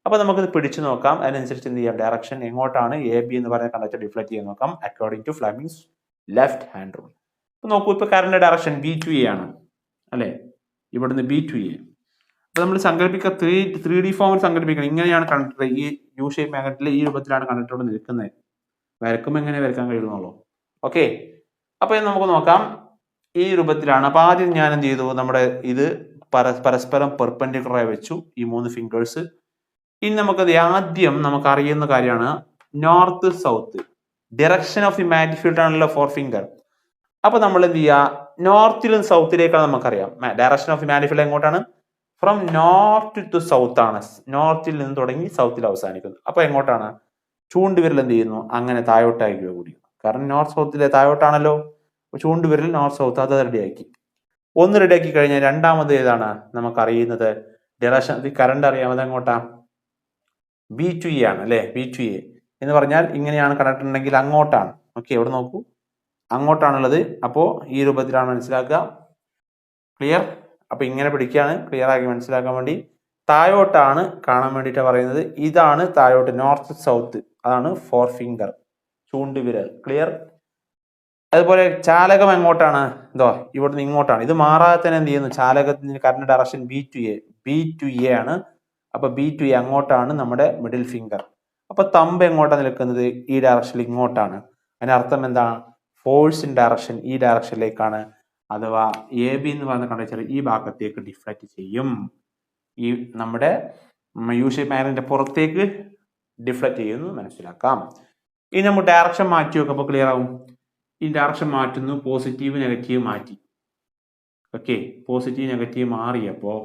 അപ്പൊ നമുക്കിത് പിടിച്ചു നോക്കാം. അതിനനുസരിച്ച് എന്ത് ചെയ്യാം? ഡയറക്ഷൻ എങ്ങോട്ടാണ് എ ബി എന്ന് പറയുന്ന കണ്ടക്ടർ ഡിഫ്ലക്ട് ചെയ്യാൻ നോക്കാം according to Fleming's left hand rule. നോക്കൂ, ഇപ്പൊ current direction B to A ആണ് അല്ലെ, ഇവിടുന്ന് ബി ടു എ. അപ്പൊ നമ്മൾ സങ്കല്പിക്കുക, 3D ഫോമിൽ സങ്കല്പിക്കണം. ഇങ്ങനെയാണ് കണ്ടക്ടർ, ഈ യു ഷേപ്പ് മാഗ്നറ്റിൽ ഈ രൂപത്തിലാണ് കണ്ടക്ടർ ഇവിടെ നിൽക്കുന്നത്. വരക്കുമ്പോൾ എങ്ങനെ വരക്കാൻ കഴിയുന്നുള്ളൂ. ഓക്കെ, അപ്പൊ നമുക്ക് നോക്കാം. ഈ രൂപത്തിലാണ്. അപ്പൊ ആദ്യം ഞാൻ എന്ത് ചെയ്തു? നമ്മുടെ ഇത് പരസ്പരം പെർപെൻഡിക്കുലറായി വെച്ചു, ഈ 3 ഫിംഗേഴ്സ്. ഇനി നമുക്കത് ആദ്യം നമുക്ക് അറിയുന്ന കാര്യമാണ് north south. Direction of the magnetic field ആണല്ലോ 4 ഫിംഗർ. അപ്പൊ നമ്മൾ എന്ത് ചെയ്യുക? നോർത്തിലും സൗത്തിലേക്കാണ് നമുക്കറിയാം. Direction of the magnetic field എങ്ങോട്ടാണ്? ഫ്രം നോർത്ത് ടു സൗത്ത് ആണ്. നോർത്തിൽ നിന്ന് തുടങ്ങി സൗത്തിൽ അവസാനിക്കുന്നു. അപ്പൊ എങ്ങോട്ടാണ്? ചൂണ്ടുവിരൽ എന്ത് ചെയ്യുന്നു? അങ്ങനെ താഴോട്ടായി കൂടി. കാരണം നോർത്ത് സൗത്തിലെ താഴോട്ടാണല്ലോ. ചൂണ്ടുവിരൽ നോർത്ത് സൗത്ത്, അത് റെഡിയാക്കി. ഒന്ന് റെഡിയാക്കി കഴിഞ്ഞാൽ രണ്ടാമത് ഏതാണ് നമുക്കറിയുന്നത്? ഡയറക്ഷൻ ഓഫ് ദി കറണ്ട് അറിയാം. അത് എങ്ങോട്ടാ? ബി ടു എ ആണ് അല്ലെ. ബി ടു എ എന്ന് പറഞ്ഞാൽ ഇങ്ങനെയാണ് കണ്ടക്ടർ ഉണ്ടെങ്കിൽ അങ്ങോട്ടാണ്. ഓക്കെ, ഇവിടെ നോക്കൂ, അങ്ങോട്ടാണുള്ളത്. അപ്പോ ഈ രൂപത്തിലാണ് മനസ്സിലാക്കുക. ക്ലിയർ? അപ്പൊ ഇങ്ങനെ പിടിക്കുകയാണ്, ക്ലിയർ ആക്കി മനസ്സിലാക്കാൻ വേണ്ടി. താഴോട്ടാണ് കാണാൻ വേണ്ടിയിട്ട് പറയുന്നത്. ഇതാണ് താഴോട്ട്, നോർത്ത് സൗത്ത്. അതാണ് 4 ഫിംഗർ, ചൂണ്ടുവിരൽ. ക്ലിയർ? അതുപോലെ ചാലകം എങ്ങോട്ടാണ്? ഇതോ ഇവിടുന്ന് ഇങ്ങോട്ടാണ്. ഇത് മാറാതെ തന്നെ എന്ത് ചെയ്യുന്നു? ചാലകത്തിന്റെ current direction B to A ആണ്. അപ്പൊ ബി ടു എ അങ്ങോട്ടാണ് നമ്മുടെ മിഡിൽ ഫിംഗർ. അപ്പൊ തമ്പ് എങ്ങോട്ടാണ് നിൽക്കുന്നത്? ഈ ഡയറക്ഷനിൽ ഇങ്ങോട്ടാണ്. അതിനർത്ഥം എന്താണ്? ഫോഴ്സിൻ ഡയറക്ഷൻ ഈ ഡയറക്ഷനിലേക്കാണ്. അഥവാ എ ബി എന്ന് പറയുന്ന കണ്ടക്ടർ ഈ ഭാഗത്തേക്ക് ഡിഫ്ലക്ട് ചെയ്യും. ഈ നമ്മുടെ യു ഷേപ്പ് മാഗ്നറ്റിന്റെ പുറത്തേക്ക് ഡിഫ്ലക്ട് ചെയ്യുന്നു മനസ്സിലാക്കാം. ഇനി നമ്മൾ ഡയറക്ഷൻ മാറ്റി വെക്കുമ്പോൾ ക്ലിയർ ആവും. ഈ ഡയറക്ഷൻ മാറ്റുന്നു, പോസിറ്റീവ് നെഗറ്റീവ് മാറ്റി. ഓക്കെ, പോസിറ്റീവ് നെഗറ്റീവ് മാറിയപ്പോൾ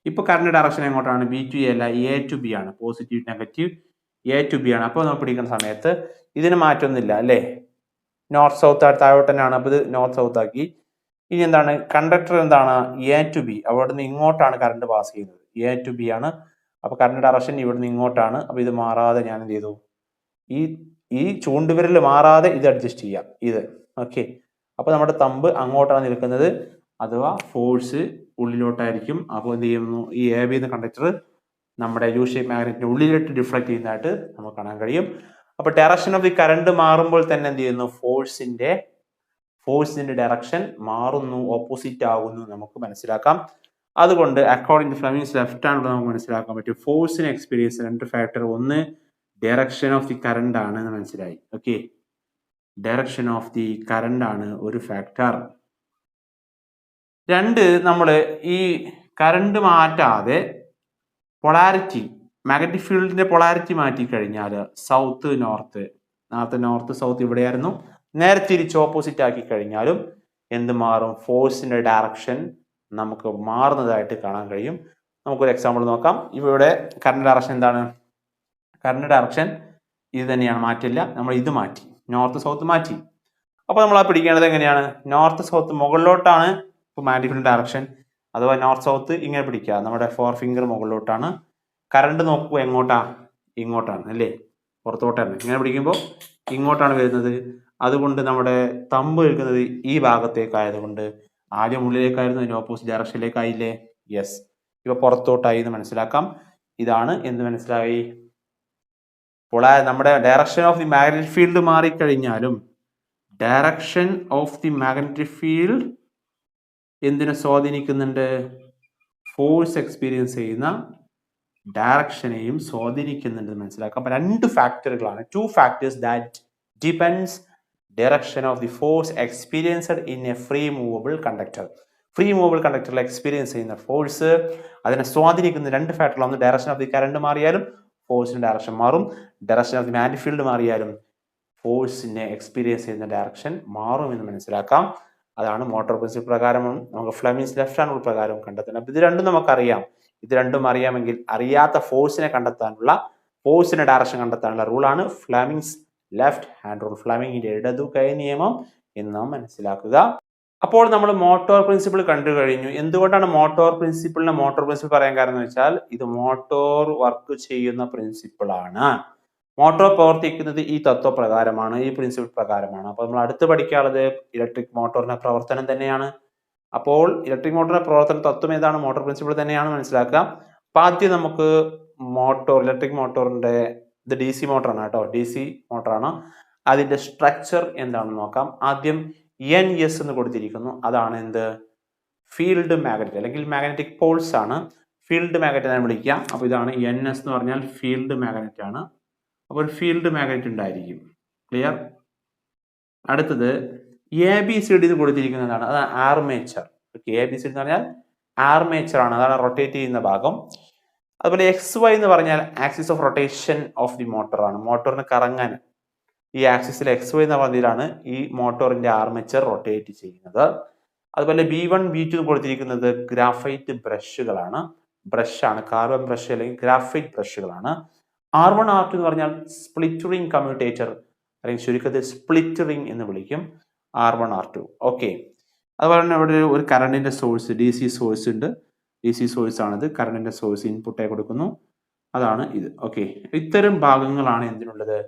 ഇപ്പൊ കറന്റ് ഡയറക്ഷൻ എങ്ങോട്ടാണ്? ബി ടു എ അല്ല, എ ടു ബി ആണ്. Positive negative A to B ആണ്. അപ്പോൾ നമ്മൾ പിടിക്കുന്ന സമയത്ത് ഇതിന് മാറ്റമൊന്നുമില്ല അല്ലേ. നോർത്ത് സൗത്ത് താഴോട്ട് തന്നെയാണ്. അപ്പോൾ ഇത് നോർത്ത് സൗത്ത് ആക്കി. ഇനി എന്താണ്? കണ്ടക്ടർ എന്താണ്? A to B. അവിടെ നിന്ന് ഇങ്ങോട്ടാണ് കറണ്ട് പാസ് ചെയ്യുന്നത്. എ ടു ബി ആണ്. അപ്പൊ കറണ്ട് ഡയറക്ഷൻ ഇവിടുന്ന് ഇങ്ങോട്ടാണ്. അപ്പൊ ഇത് മാറാതെ ഞാൻ എന്ത് ചെയ്തു? ഈ ചൂണ്ടുവിരൽ മാറാതെ ഇത് അഡ്ജസ്റ്റ് ചെയ്യാം. ഇത് ഓക്കെ. അപ്പൊ നമ്മുടെ തമ്പ് അങ്ങോട്ടാണ് നിൽക്കുന്നത്, അഥവാ ഫോഴ്സ് ഉള്ളിലോട്ടായിരിക്കും. അപ്പോൾ എന്ത് ചെയ്യുന്നു? ഈ എ ബി എന്ന കണ്ടക്ടർ നമ്മുടെ യു ഷേപ്പ് മാഗ്നറ്റിന്റെ ഉള്ളിലിട്ട് ഡിഫ്ലക്ട് ചെയ്യുന്നതായിട്ട് നമുക്ക് കാണാൻ കഴിയും. അപ്പൊ ഡയറക്ഷൻ ഓഫ് ദി കറണ്ട് മാറുമ്പോൾ തന്നെ എന്ത് ചെയ്യുന്നു? ഫോഴ്സിന്റെ ഡയറക്ഷൻ മാറുന്നു, ഓപ്പോസിറ്റ് ആകുന്നു നമുക്ക് മനസ്സിലാക്കാം. അതുകൊണ്ട് according to Fleming's left hand നമുക്ക് മനസ്സിലാക്കാൻ പറ്റും. ഫോഴ്സിന് എക്സ്പീരിയൻസ് രണ്ട് ഫാക്ടർ. ഒന്ന് ഡയറക്ഷൻ ഓഫ് ദി കറണ്ട് ആണ് എന്ന് മനസ്സിലായി. Okay, direction of the current ആണ് ഒരു ഫാക്ടർ. രണ്ട്, നമ്മൾ ഈ കറണ്ട് മാറ്റാതെ പൊളാരിറ്റി, മാഗ്നറ്റിക് ഫീൽഡിന്റെ പൊളാരിറ്റി മാറ്റി കഴിഞ്ഞാൽ സൗത്ത് നോർത്ത്, നോർത്ത് സൗത്ത് ഇവിടെയായിരുന്നു. നേരെ തിരിച്ച് ഓപ്പോസിറ്റ് ആക്കി കഴിഞ്ഞാലും എന്ത് മാറും? ഫോഴ്സിന്റെ ഡയറക്ഷൻ നമുക്ക് മാറുന്നതായിട്ട് കാണാൻ കഴിയും. നമുക്കൊരു എക്സാമ്പിൾ നോക്കാം. ഇവിടെ കറണ്ട് ഡയറക്ഷൻ എന്താണ്? കറണ്ട് ഡയറക്ഷൻ ഇത് തന്നെയാണ്, മാറ്റില്ല. നമ്മൾ ഇത് മാറ്റി, നോർത്ത് സൗത്ത് മാറ്റി. അപ്പൊ നമ്മൾ ആ പിടിക്കേണ്ടത് എങ്ങനെയാണ്? നോർത്ത് സൗത്ത് മുകളിലോട്ടാണ് ഇപ്പൊ മാഗ്നറ്റിക് ഫീൽഡ് ഡയറക്ഷൻ, അഥവാ നോർത്ത് സൗത്ത് ഇങ്ങനെ പിടിക്കുക. നമ്മുടെ 4 ഫിംഗർ മുകളിലോട്ടാണ്. കറണ്ട് നോക്കുക എങ്ങോട്ടാ? ഇങ്ങോട്ടാണ് അല്ലേ, പുറത്തോട്ടാണ്. ഇങ്ങനെ പിടിക്കുമ്പോൾ ഇങ്ങോട്ടാണ് വരുന്നത്. അതുകൊണ്ട് നമ്മുടെ തമ്പ് നിൽക്കുന്നത് ഈ ഭാഗത്തേക്കായതുകൊണ്ട് ആദ്യം ഉള്ളിലേക്കായിരുന്നു, അതിന് ഓപ്പോസിറ്റ് ഡയറക്ഷനിലേക്കായില്ലേ? യെസ്, ഇപ്പൊ പുറത്തോട്ടായി എന്ന് മനസ്സിലാക്കാം. ഇതാണ് എന്ത് മനസ്സിലായി? നമ്മുടെ direction of the magnetic field മാറിക്കഴിഞ്ഞാലും direction of the magnetic field എന്തിനെ സ്വാധീനിക്കുന്നുണ്ട്? ഫോഴ്സ് എക്സ്പീരിയൻസ് ചെയ്യുന്ന ഡയറക്ഷനെയും സ്വാധീനിക്കുന്നുണ്ട് മനസ്സിലാക്കാം. അപ്പൊ രണ്ട് ഫാക്ടറുകളാണ്, 2 factors that depends direction of the force experienced in a free movable conductor. Free movable കണ്ടക്ടറിൽ എക്സ്പീരിയൻസ് ചെയ്യുന്ന ഫോഴ്സ് അതിനെ സ്വാധീനിക്കുന്ന രണ്ട് ഫാക്ടറുകളാണ്. ഡയറക്ഷൻ ഓഫ് ദി കറണ്ട് മാറിയാലും ഫോഴ്സിന്റെ ഡയറക്ഷൻ മാറും, direction of the magnetic field മാറിയാലും ഫോഴ്സിനെ എക്സ്പീരിയൻസ് ചെയ്യുന്ന ഡയറക്ഷൻ മാറും എന്ന് മനസ്സിലാക്കാം. അതാണ് മോട്ടോർ പ്രിൻസിപ്പിൾ പ്രകാരവും നമുക്ക് ഫ്ലെമിങ്സ് ലെഫ്റ്റ് ഹാൻഡ് റൂൾ പ്രകാരവും കണ്ടെത്തുന്നത്. അപ്പൊ ഇത് രണ്ടും നമുക്കറിയാം. ഇത് രണ്ടും അറിയാമെങ്കിൽ അറിയാത്ത ഫോഴ്സിനെ കണ്ടെത്താനുള്ള, ഫോഴ്സിന്റെ ഡയറക്ഷൻ കണ്ടെത്താനുള്ള റൂളാണ് ഫ്ലെമിങ്സ് ലെഫ്റ്റ് ഹാൻഡ് റൂൾ, ഫ്ലെമിങ്ങിന്റെ ഇടതു കൈ നിയമം എന്ന് നാം മനസ്സിലാക്കുക. അപ്പോൾ നമ്മൾ മോട്ടോർ പ്രിൻസിപ്പിൾ കണ്ടു കഴിഞ്ഞു. എന്തുകൊണ്ടാണ് മോട്ടോർ പ്രിൻസിപ്പിൾ പറയാൻ കാരണം എന്ന് വെച്ചാൽ ഇത് മോട്ടോർ വർക്ക് ചെയ്യുന്ന പ്രിൻസിപ്പിൾ ആണ്. മോട്ടോർ പ്രവർത്തിക്കുന്നത് ഈ തത്വപ്രകാരമാണ്, ഈ പ്രിൻസിപ്പിൾ പ്രകാരമാണ്. അപ്പോൾ നമ്മൾ അടുത്ത് പഠിക്കാനുള്ളത് ഇലക്ട്രിക് മോട്ടോറിന്റെ പ്രവർത്തനം തന്നെയാണ്. അപ്പോൾ ഇലക്ട്രിക് മോട്ടോറിന്റെ പ്രവർത്തന തത്വം ഏതാണ്? മോട്ടോർ പ്രിൻസിപ്പിൾ തന്നെയാണ് മനസ്സിലാക്കുക. അപ്പൊ ആദ്യം നമുക്ക് ഇലക്ട്രിക് മോട്ടോറിന്റെ, ഇത് DC മോട്ടറാണ് കേട്ടോ, DC മോട്ടറാണ്. അതിന്റെ സ്ട്രക്ചർ എന്താണെന്ന് നോക്കാം. ആദ്യം NS എന്ന് കൊടുത്തിരിക്കുന്നു. അതാണ് എന്ത്? ഫീൽഡ് മാഗ്നറ്റ് അല്ലെങ്കിൽ മാഗ്നറ്റിക് പോൾസ് ആണ്. ഫീൽഡ് മാഗ്നറ്റ് എന്ന് വിളിക്കാം. അപ്പൊ ഇതാണ് NS എന്ന് പറഞ്ഞാൽ ഫീൽഡ് മാഗ്നറ്റ് ആണ്. അപ്പോൾ ഒരു ഫീൽഡ് മാഗ്നറ്റ് ഉണ്ടായിരിക്കും. ക്ലിയർ? അടുത്തത് ABCD എന്ന് കൊടുത്തിരിക്കുന്നതാണ്, അതാണ് ആർമേച്ചർ. ABCD എന്ന് പറഞ്ഞാൽ ആർമേച്ചർ ആണ്, അതാണ് റൊട്ടേറ്റ് ചെയ്യുന്ന ഭാഗം. അതുപോലെ XY എന്ന് പറഞ്ഞാൽ axis of rotation of the motor ആണ്. മോട്ടോറിന് കറങ്ങാൻ ഈ ആക്സിസിൽ XY എന്ന പതിയിലാണ് ഈ മോട്ടോറിന്റെ ആർമേച്ചർ റൊട്ടേറ്റ് ചെയ്യുന്നത്. അതുപോലെ B1 B2 എന്ന് കൊടുത്തിരിക്കുന്നത് ഗ്രാഫൈറ്റ് ബ്രഷുകളാണ്. ബ്രഷാണ്, കാർബൺ ബ്രഷ് അല്ലെങ്കിൽ ഗ്രാഫൈറ്റ് ബ്രഷുകളാണ്. R1 R2 എന്ന് പറഞ്ഞാൽ സ്പ്ലിറ്റ് റിംഗ് കമ്മ്യൂട്ടേറ്റർ അല്ലെങ്കിൽ ചുരുക്കത്തിൽ സ്പ്ലിറ്റ് റിംഗ് എന്ന് വിളിക്കും. R1 R2. ഓക്കെ. അതുപോലെ തന്നെ ഇവിടെ ഒരു കറണ്ടിന്റെ സോഴ്സ്, DC സോഴ്സ് ഉണ്ട്. DC സോഴ്സ് ആണിത്. കറണ്ടിന്റെ സോഴ്സ് ഇൻപുട്ടായി കൊടുക്കുന്നു. അതാണ് ഇത്. ഓക്കെ. ഇത്തരം ഭാഗങ്ങളാണ് എന്തിനുള്ളത്?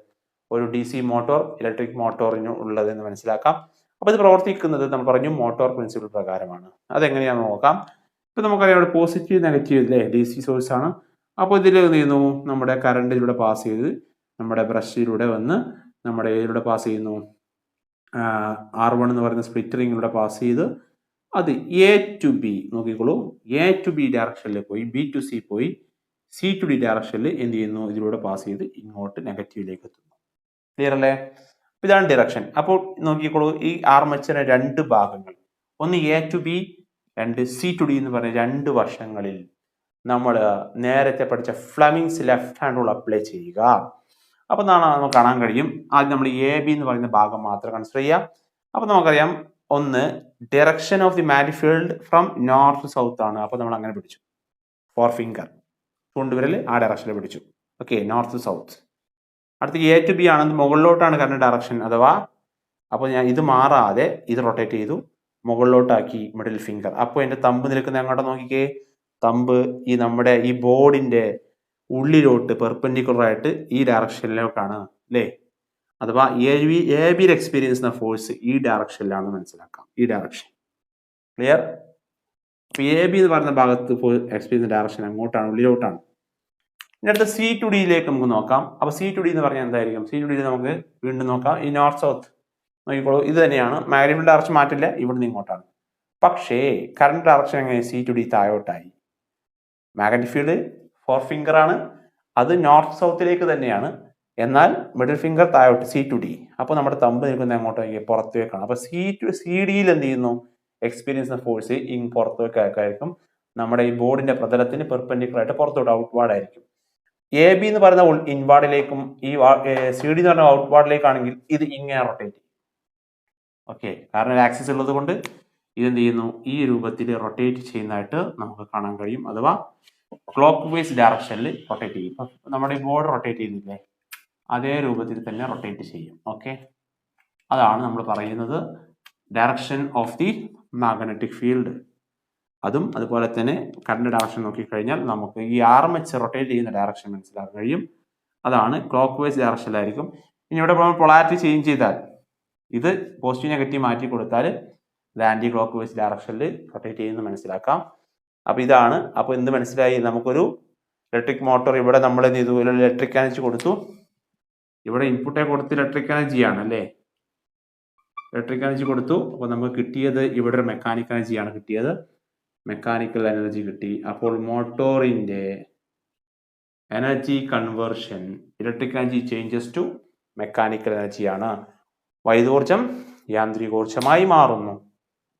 ഒരു DC മോട്ടോർ, ഇലക്ട്രിക് മോട്ടോറിന് ഉള്ളത് എന്ന് മനസ്സിലാക്കാം. അപ്പൊ ഇത് പ്രവർത്തിക്കുന്നത് നമ്മൾ പറഞ്ഞു മോട്ടോർ പ്രിൻസിപ്പിൾ പ്രകാരമാണ്. അതെങ്ങനെയാണെന്ന് നോക്കാം. ഇപ്പൊ നമുക്കറിയാം ഇവിടെ പോസിറ്റീവ് നെഗറ്റീവ് അല്ലേ, DC സോഴ്സ് ആണ്. അപ്പോൾ ഇതിൽ എന്ത് ചെയ്യുന്നു? നമ്മുടെ കറണ്ട് ഇതിലൂടെ പാസ് ചെയ്ത് നമ്മുടെ ബ്രഷിലൂടെ വന്ന് നമ്മുടെ ഇതിലൂടെ പാസ് ചെയ്യുന്നു. R1 എന്ന് പറയുന്ന സ്പ്ലിറ്റ് റിംഗിലൂടെ പാസ് ചെയ്ത് അത് A to B നോക്കിക്കോളൂ, A to B ഡയറക്ഷനിൽ പോയി, B to C പോയി, C to D ഡയറക്ഷനിൽ എന്ത് ചെയ്യുന്നു? ഇതിലൂടെ പാസ് ചെയ്ത് ഇങ്ങോട്ട് നെഗറ്റീവിലേക്ക് എത്തുന്നു. ക്ലിയർ അല്ലേ? ഇതാണ് ഡിറക്ഷൻ. അപ്പോൾ നോക്കിക്കോളൂ, ഈ ആർമേച്ചറിന്റെ രണ്ട് ഭാഗങ്ങൾ, ഒന്ന് A to B, രണ്ട് C to D എന്ന് പറഞ്ഞ രണ്ട് വശങ്ങളിൽ നമ്മൾ നേരത്തെ പഠിച്ച Fleming's left hand rule apply ചെയ്യുക. അപ്പൊ നമുക്ക് കാണാൻ കഴിയും. ആദ്യം നമ്മൾ AB എന്ന് പറയുന്ന ഭാഗം മാത്രം കൺസിഡർ ചെയ്യാം. അപ്പൊ നമുക്കറിയാം, ഒന്ന് direction of the magnetic field from north south ആണ്. അപ്പൊ നമ്മൾ അങ്ങനെ പിടിച്ചു, 4 ഫിംഗർ ചൂണ്ടുവിരൽ ആ ഡയറക്ഷനിൽ പിടിച്ചു. Okay, north south. അടുത്ത A to B ആണ്, മുകളിലോട്ടാണ് കറണ്ട് ഡയറക്ഷൻ. അഥവാ അപ്പോൾ ഞാൻ ഇത് മാറാതെ ഇത് റൊട്ടേറ്റ് ചെയ്തു, മുകളിലോട്ടാക്കി മിഡിൽ ഫിംഗർ. അപ്പോൾ എൻ്റെ തമ്പ് നിൽക്കുന്ന എങ്ങോട്ടാ നോക്കിക്കേ? തമ്പ് ഈ നമ്മുടെ ഈ ബോർഡിന്റെ ഉള്ളിലോട്ട് പെർപെൻഡിക്കുലർ ആയിട്ട് ഈ ഡയറക്ഷനിലോട്ടാണ് അല്ലേ? അഥവാ AB എക്സ്പീരിയൻസ് ചെയ്യുന്ന ഫോഴ്സ് ഈ ഡയറക്ഷനിലാണ് മനസ്സിലാക്കാം. ഈ ഡയറക്ഷൻ. ക്ലിയർ? AB എന്ന് പറയുന്ന ഭാഗത്ത് എക്സ്പീരിയൻസ് ഡയറക്ഷൻ അങ്ങോട്ടാണ്, ഉള്ളിലോട്ടാണ്. ഇനി അടുത്ത C to D യിലേക്ക് നമുക്ക് നോക്കാം. അപ്പൊ C to D എന്ന് പറഞ്ഞാൽ എന്തായിരിക്കും? C to D നമുക്ക് വീണ്ടും നോക്കാം. ഈ നോർത്ത് സൗത്ത് നോക്കിക്കോളൂ, ഇത് തന്നെയാണ്. മാഗ്നറ്റിക് ഡയറക്ഷൻ മാറ്റില്ല, ഇവിടുന്ന് ഇങ്ങോട്ടാണ്. പക്ഷേ കറണ്ട് ഡയറക്ഷൻ എങ്ങനെ? C to D താഴോട്ടായി. മാഗ്നറ്റിക് ഫീൽഡ് 4 ഫിംഗർ ആണ്, അത് നോർത്ത് സൗത്തിലേക്ക് തന്നെയാണ്. എന്നാൽ മിഡിൽ ഫിംഗർ താഴോട്ട്, C to D. അപ്പോൾ നമ്മുടെ തമ്പ് നിൽക്കുന്ന അങ്ങോട്ട് പുറത്തേക്കാണ്. അപ്പൊ CD യിൽ എന്ത് ചെയ്യുന്നു? എക്സ്പീരിയൻസ് ഫോഴ്സ് പുറത്തേക്കായിരിക്കും. നമ്മുടെ ഈ ബോർഡിന്റെ പ്രതലത്തിന് പെർപെൻഡിക്കുലർ ആയിട്ട് പുറത്തോട്ട്, ഔട്ട്വാർഡ് ആയിരിക്കും. AB എന്ന് പറയുന്ന ഇൻവാർഡിലേക്കും ഈ CD എന്ന് പറഞ്ഞ ഔട്ട്വാർഡിലേക്കാണെങ്കിൽ ഇത് ഇങ്ങനെ റൊട്ടേറ്റ് ചെയ്യും. ഓക്കെ, കാരണം ആക്സിസ് ഉള്ളത് കൊണ്ട് ഇതെന്ത് ചെയ്യുന്നു? ഈ രൂപത്തിൽ റൊട്ടേറ്റ് ചെയ്യുന്നതായിട്ട് നമുക്ക് കാണാൻ കഴിയും. അഥവാ ക്ലോക്ക് വൈസ് ഡയറക്ഷനിൽ റൊട്ടേറ്റ് ചെയ്യും. നമ്മുടെ ഈ ബോർഡ് റൊട്ടേറ്റ് ചെയ്യുന്നില്ലേ, അതേ രൂപത്തിൽ തന്നെ റൊട്ടേറ്റ് ചെയ്യും. ഓക്കെ, അതാണ് നമ്മൾ പറയുന്നത് direction of the magnetic field. അതും അതുപോലെ തന്നെ കറണ്ട് ഡയറക്ഷൻ നോക്കിക്കഴിഞ്ഞാൽ നമുക്ക് ഈ ആർമേച്ചർ റൊട്ടേറ്റ് ചെയ്യുന്ന ഡയറക്ഷൻ മനസ്സിലാക്കാൻ കഴിയും. അതാണ് ക്ലോക്ക് വൈസ് ഡയറക്ഷനിലായിരിക്കും. ഇനി ഇവിടെ പൊളാരിറ്റി ചേഞ്ച് ചെയ്താൽ, ഇത് പോസിറ്റീവ് നെഗറ്റീവ് മാറ്റി കൊടുത്താൽ ഇത് ആന്റി ക്ലോക്ക് വൈസ് ഡയറക്ഷനിൽ റൊട്ടേറ്റ് ചെയ്യുന്നത് മനസ്സിലാക്കാം. അപ്പൊ ഇതാണ്. അപ്പൊ എന്ത് മനസ്സിലായി? നമുക്കൊരു ഇലക്ട്രിക് മോട്ടോർ ഇവിടെ നമ്മൾ എന്ത് ചെയ്തു? ഇലക്ട്രിക് കണക്ട് കൊടുത്തു. ഇവിടെ ഇൻപുട്ടെ കൊടുത്ത് ഇലക്ട്രിക് എനർജി ആണ് അല്ലേ, ഇലക്ട്രിക് എനർജി കൊടുത്തു. അപ്പോൾ നമുക്ക് കിട്ടിയത് ഇവിടെ ഒരു മെക്കാനിക്കൽ എനർജിയാണ് കിട്ടിയത്, മെക്കാനിക്കൽ എനർജി കിട്ടി. അപ്പോൾ മോട്ടോറിന്റെ energy conversion electric energy changes to mechanical എനർജിയാണ്. വൈദ്യോർജം യാന്ത്രികോർജമായി മാറുന്നു.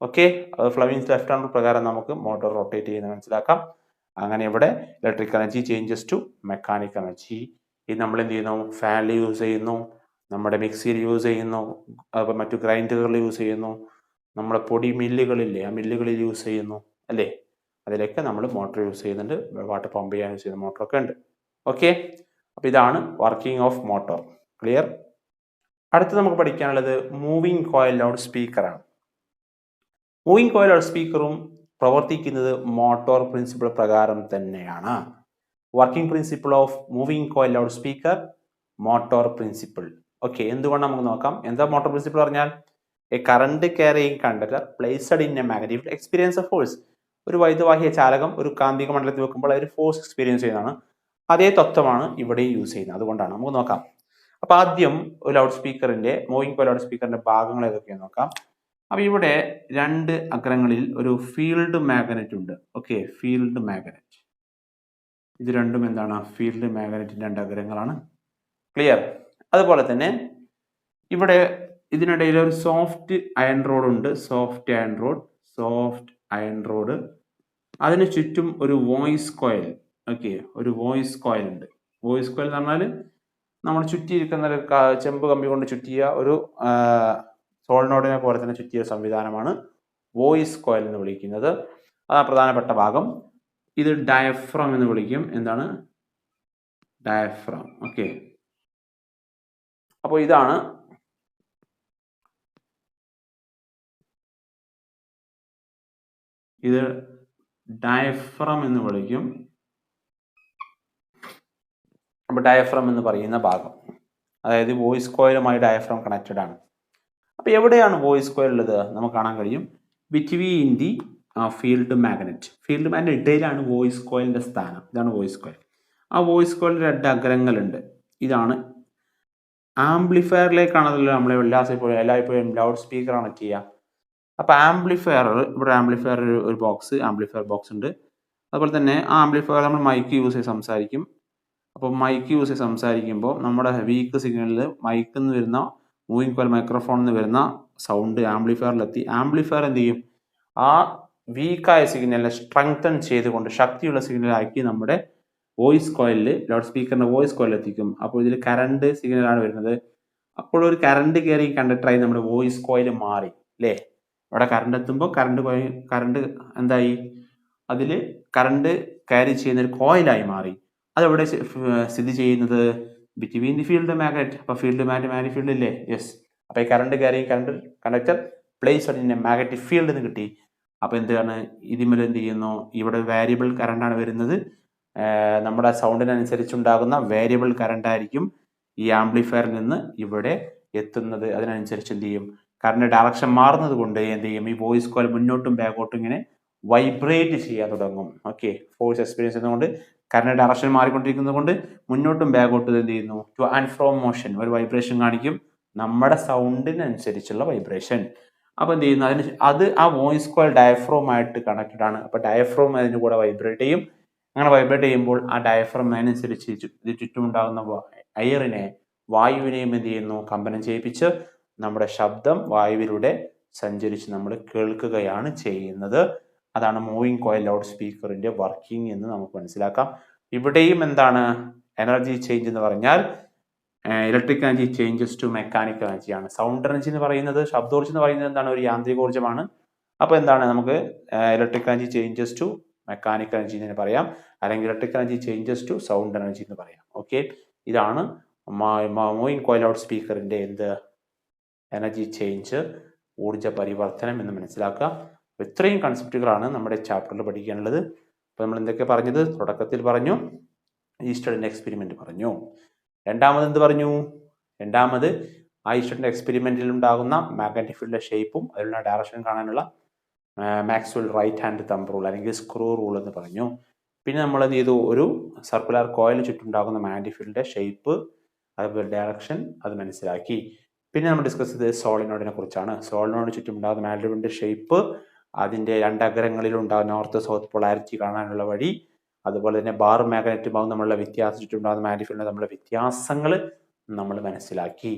ഓക്കെ, അത് ഫ്ലെമിങ്സ് ലെഫ്റ്റ് ഹാൻഡ് പ്രകാരം നമുക്ക് മോട്ടോർ റൊട്ടേറ്റ് ചെയ്യുന്നത് മനസ്സിലാക്കാം. അങ്ങനെ ഇവിടെ electric energy changes to mechanical energy. ഇത് നമ്മൾ എന്ത് ചെയ്യുന്നു, ഫാനിൽ യൂസ് ചെയ്യുന്നു, നമ്മുടെ മിക്സിയിൽ യൂസ് ചെയ്യുന്നു, അതുപോലെ മറ്റു ഗ്രൈൻഡറുകളിൽ യൂസ് ചെയ്യുന്നു, നമ്മുടെ പൊടി മില്ലുകളില്ലേ ആ മില്ലുകളിൽ യൂസ് ചെയ്യുന്നു അല്ലേ, അതിലൊക്കെ നമ്മൾ മോട്ടോർ യൂസ് ചെയ്യുന്നുണ്ട്, വാട്ടർ പമ്പ് ചെയ്യാൻ യൂസ് ചെയ്യുന്ന മോട്ടറൊക്കെ ഉണ്ട്. ഓക്കെ, അപ്പോൾ ഇതാണ് വർക്കിംഗ് ഓഫ് മോട്ടോർ. ക്ലിയർ? അടുത്ത് നമുക്ക് പഠിക്കാനുള്ളത് മൂവിങ് കോയിൽ ലൗഡ് സ്പീക്കറാണ്. മൂവിങ് കോയിൽ ലൗഡ് സ്പീക്കറും പ്രവർത്തിക്കുന്നത് മോട്ടോർ പ്രിൻസിപ്പിൾ പ്രകാരം തന്നെയാണ്. Working principle of moving coil loud speaker, motor principle. Okay, എന്തുകൊണ്ട് നമുക്ക് നോക്കാം. എന്താ മോട്ടോർ പ്രിൻസിപ്പിൾ പറഞ്ഞാൽ? A current carrying conductor placed in a magnetic experience of force. ഒരു വൈദ്യുതവാഹിയ ചാലകം ഒരു കാന്തിക മണ്ഡലത്തിൽ വെക്കുമ്പോൾ അതൊരു ഫോഴ്സ് എക്സ്പീരിയൻസ് ചെയ്യുന്നതാണ്. അതേ തത്വമാണ് ഇവിടെ യൂസ് ചെയ്യുന്നത്. അതുകൊണ്ടാണ് നമുക്ക് നോക്കാം. അപ്പൊ ആദ്യം ഒരു ലൗഡ് സ്പീക്കറിന്റെ മൂവിങ് കോയിൽ ലൗഡ് സ്പീക്കറിന്റെ ഭാഗങ്ങൾ ഏതൊക്കെയാണെന്ന് നോക്കാം. അപ്പൊ ഇവിടെ രണ്ട് അഗ്രങ്ങളിൽ ഒരു ഫീൽഡ് മാഗ്നറ്റ് ഉണ്ട്. ഓക്കെ, ഫീൽഡ് മാഗ്നറ്റ്, ഇത് രണ്ടും എന്താണ്? ഫീൽഡ് മാഗ്നറ്റിന്റെ രണ്ട് അഗ്രങ്ങളാണ്. ക്ലിയർ? അതുപോലെ തന്നെ ഇവിടെ ഇതിനിടയിൽ ഒരു സോഫ്റ്റ് അയൺ റോഡ് ഉണ്ട്. സോഫ്റ്റ് അയൺ റോഡ്, അതിന് ചുറ്റും ഒരു വോയിസ് കോയിൽ. ഓക്കെ, ഒരു വോയിസ് കോയിൽ ഉണ്ട്. വോയിസ് കോയിൽ എന്ന് പറഞ്ഞാൽ നമ്മൾ ചുറ്റിയിരിക്കുന്ന ഒരു ചെമ്പ് കമ്പി കൊണ്ട് ചുറ്റിയ ഒരു സോളിനോഡിനെ പോലെ തന്നെ ചുറ്റിയ സംവിധാനമാണ് വോയിസ് കോയിൽ എന്ന് വിളിക്കുന്നത്. അതാണ് പ്രധാനപ്പെട്ട ഭാഗം. ഇത് ഡയഫ്രം എന്ന് വിളിക്കും. എന്താണ്? ഡയഫ്രം. ഓക്കെ, അപ്പോൾ ഇതാണ് ഇത് ഡയഫ്രം എന്ന് വിളിക്കും. അപ്പോൾ ഡയഫ്രം എന്ന് പറയുന്ന ഭാഗം, അതായത് വോയിസ് കോയിലുമായി ഡയഫ്രം കണക്റ്റഡ് ആണ്. അപ്പോൾ എവിടെയാണ് വോയിസ് കോയിൽ ഉള്ളത്? നമുക്ക് കാണാൻ കഴിയും between the field magnet. Field magnet ഇടയിലാണ് വോയിസ് കോയിലിന്റെ സ്ഥാനം. ഇതാണ് വോയിസ് കോയിൽ. ആ വോയിസ് കോയിലിൽ രണ്ട് അഗ്രങ്ങളുണ്ട്. ഇതാണ് ആംപ്ലിഫയറിലേക്കാണല്ലോ നമ്മൾ എല്ലായ്പ്പോഴും ലൗഡ് സ്പീക്കർ കണക്ട് ചെയ്യുക. അപ്പോൾ ആംപ്ലിഫയർ, ഇവിടെ ആംപ്ലിഫയർ ഒരു ബോക്സ്, ആംപ്ലിഫയർ ബോക്സ് ഉണ്ട്. അതുപോലെ തന്നെ ആ ആംപ്ലിഫയർ നമ്മൾ മൈക്ക് യൂസ് ചെയ്ത് സംസാരിക്കും. അപ്പോൾ മൈക്ക് യൂസ് ചെയ്ത് സംസാരിക്കുമ്പോൾ നമ്മുടെ വീക്ക് സിഗ്നലിൽ മൈക്കിൽ നിന്ന് വരുന്ന മൂവിങ് കോയിൽ മൈക്രോഫോണിൽ നിന്ന് വരുന്ന സൗണ്ട് ആംപ്ലിഫയറിലെത്തി ആംപ്ലിഫയർ എന്ത് ചെയ്യും? ആ വീക്കായ സിഗ്നലിനെ സ്ട്രെങ്തൻ ചെയ്തുകൊണ്ട് ശക്തിയുള്ള സിഗ്നലാക്കി നമ്മുടെ വോയിസ് കോയിലിൽ, ലൗഡ് സ്പീക്കറിന്റെ വോയിസ് കോയിൽ എത്തിക്കും. അപ്പോൾ ഇതിൽ കറണ്ട് സിഗ്നലാണ് വരുന്നത്. അപ്പോൾ ഒരു കറണ്ട് കയറി കണ്ടക്ടറായി നമ്മുടെ വോയിസ് കോയിൽ മാറി അല്ലേ. അവിടെ കറണ്ട് എത്തുമ്പോൾ കറണ്ട് എന്തായി? അതിൽ കറണ്ട് ക്യാരി ചെയ്യുന്ന ഒരു കോയിലായി മാറി. അതെവിടെ സ്ഥിതി ചെയ്യുന്നത്? Between the field magnet. അപ്പോൾ ഫീൽഡ് മാഗ്നറ്റ് ഫീൽഡ് ഇല്ലേ? യെസ്. അപ്പോൾ ഈ current carrying conductor placed in a magnetic field എന്ന് കിട്ടി. അപ്പോൾ എന്താണ്? ഇതിന്മേൽ എന്ത് ചെയ്യുന്നു? ഇവിടെ വേരിയബിൾ കറണ്ടാണ് വരുന്നത്. നമ്മുടെ സൗണ്ടിനനുസരിച്ചുണ്ടാകുന്ന വേരിയബിൾ കറണ്ട് ആയിരിക്കും ഈ ആംപ്ലിഫയറിൽ നിന്ന് ഇവിടെ എത്തുന്നത്. അതിനനുസരിച്ച് എന്ത് ചെയ്യും? കറണ്ട് ഡയറക്ഷൻ മാറുന്നത് കൊണ്ട് എന്ത് ചെയ്യും? ഈ വോയിസ് കോയിൽ മുന്നോട്ടും ബാക്കോട്ടും ഇങ്ങനെ വൈബ്രേറ്റ് ചെയ്യാൻ തുടങ്ങും. ഓക്കെ, ഫോഴ്സ് എക്സ്പീരിയൻസ് ചെയ്യുന്നതുകൊണ്ട് കറണ്ട് ഡയറക്ഷൻ മാറിക്കൊണ്ടിരിക്കുന്നത് കൊണ്ട് മുന്നോട്ടും ബാക്കോട്ടും എന്ത് ചെയ്യുന്നു? ടു ആൻഡ് ഫ്രോ മോഷൻ, ഒരു വൈബ്രേഷൻ കാണിക്കും, നമ്മുടെ സൗണ്ടിനനുസരിച്ചുള്ള വൈബ്രേഷൻ. അപ്പോൾ എന്ത് ചെയ്യുന്നു? അത് ആ വോയിസ് കോയിൽ ഡയഫ്രോമായിട്ട് കണക്റ്റഡ് ആണ്. അപ്പോൾ ഡയഫ്രോം അതിൻ്റെ കൂടെ വൈബ്രേറ്റ് ചെയ്യും. അങ്ങനെ വൈബ്രേറ്റ് ചെയ്യുമ്പോൾ ആ ഡയഫ്രം അതിനനുസരിച്ച് ഇത് ചുറ്റുമുണ്ടാകുന്ന വായുവിനെയും എന്ത് ചെയ്യുന്നു? കമ്പനം ചെയ്യിപ്പിച്ച് നമ്മുടെ ശബ്ദം വായുവിലൂടെ സഞ്ചരിച്ച് നമ്മൾ കേൾക്കുകയാണ് ചെയ്യുന്നത്. അതാണ് മൂവിങ് കോയിൽ ലൗഡ് സ്പീക്കറിന്റെ വർക്കിംഗ് എന്ന് നമുക്ക് മനസ്സിലാക്കാം. ഇവിടെയും എന്താണ്? എനർജി ചേഞ്ച് എന്ന് പറഞ്ഞാൽ electric energy changes to mechanical എനർജിയാണ്. സൗണ്ട് എനർജി എന്ന് പറയുന്നത്, ശബ്ദോർജ്ജം എന്ന് പറയുന്നത് എന്താണ്? ഒരു യാന്ത്രികോർജ്ജമാണ്. അപ്പോൾ എന്താണ്? നമുക്ക് electric energy changes to mechanical energy എന്ന് പറയാം, അല്ലെങ്കിൽ electric energy changes to sound energy എന്ന് പറയാം. ഓക്കെ, ഇതാണ് മൂവിങ് കോയിൽ ലൗഡ് സ്പീക്കറിന്റെ എനർജി ചേഞ്ച്, ഊർജ്ജ പരിവർത്തനം എന്ന് മനസ്സിലാക്കുക. ഇത്രയും കൺസെപ്റ്റുകളാണ് നമ്മുടെ ചാപ്റ്ററിൽ പഠിക്കാനുള്ളത്. അപ്പോൾ നമ്മൾ എന്തൊക്കെ പറഞ്ഞത്? തുടക്കത്തിൽ പറഞ്ഞു ഈസ്റ്റേണിന്റെ എക്സ്പെരിമെന്റ് പറഞ്ഞു. രണ്ടാമത് എന്ത് പറഞ്ഞു? രണ്ടാമത് ആ ഈസ്റ്റേണിന്റെ എക്സ്പെരിമെന്റിൽ ഉണ്ടാകുന്ന മാഗ്നറ്റിക് ഫീൽഡിന്റെ ഷേപ്പും അതിലുള്ള ഡയറക്ഷൻ കാണാനുള്ള Maxwell right hand thumb rule അല്ലെങ്കിൽ സ്ക്രൂ റൂൾ എന്ന് പറഞ്ഞു. പിന്നെ നമ്മൾ എന്ത് ചെയ്തു? ഒരു സർക്കുലർ കോയിൽ ചുറ്റുണ്ടാകുന്ന മാഗ്നറ്റിക് ഫീൽഡിന്റെ ഷേപ്പ് അതുപോലെ ഡയറക്ഷൻ അത് മനസ്സിലാക്കി. പിന്നെ നമ്മൾ ഡിസ്കസ് ചെയ്തത് സോളിനോയിഡിനെ കുറിച്ചാണ്. സോളിനോയിഡിന് ചുറ്റും ഉണ്ടാകുന്ന മാഗ്നറ്റിന്റെ ഷേപ്പ്, അതിന്റെ രണ്ടഗ്രങ്ങളിൽ ഉണ്ടാകുന്ന നോർത്ത് സൗത്ത് പൊളാരിറ്റി കാണാനുള്ള വഴി, അതുപോലെ തന്നെ ബാർ മാഗ്നറ്റുമാവും നമ്മളുടെ വ്യത്യാസം, ചുറ്റും ഉണ്ടാകുന്ന മാഗ്നറ്റിഫീൽഡിന്റെ തമ്മിലുള്ള വ്യത്യാസങ്ങൾ നമ്മൾ മനസ്സിലാക്കി.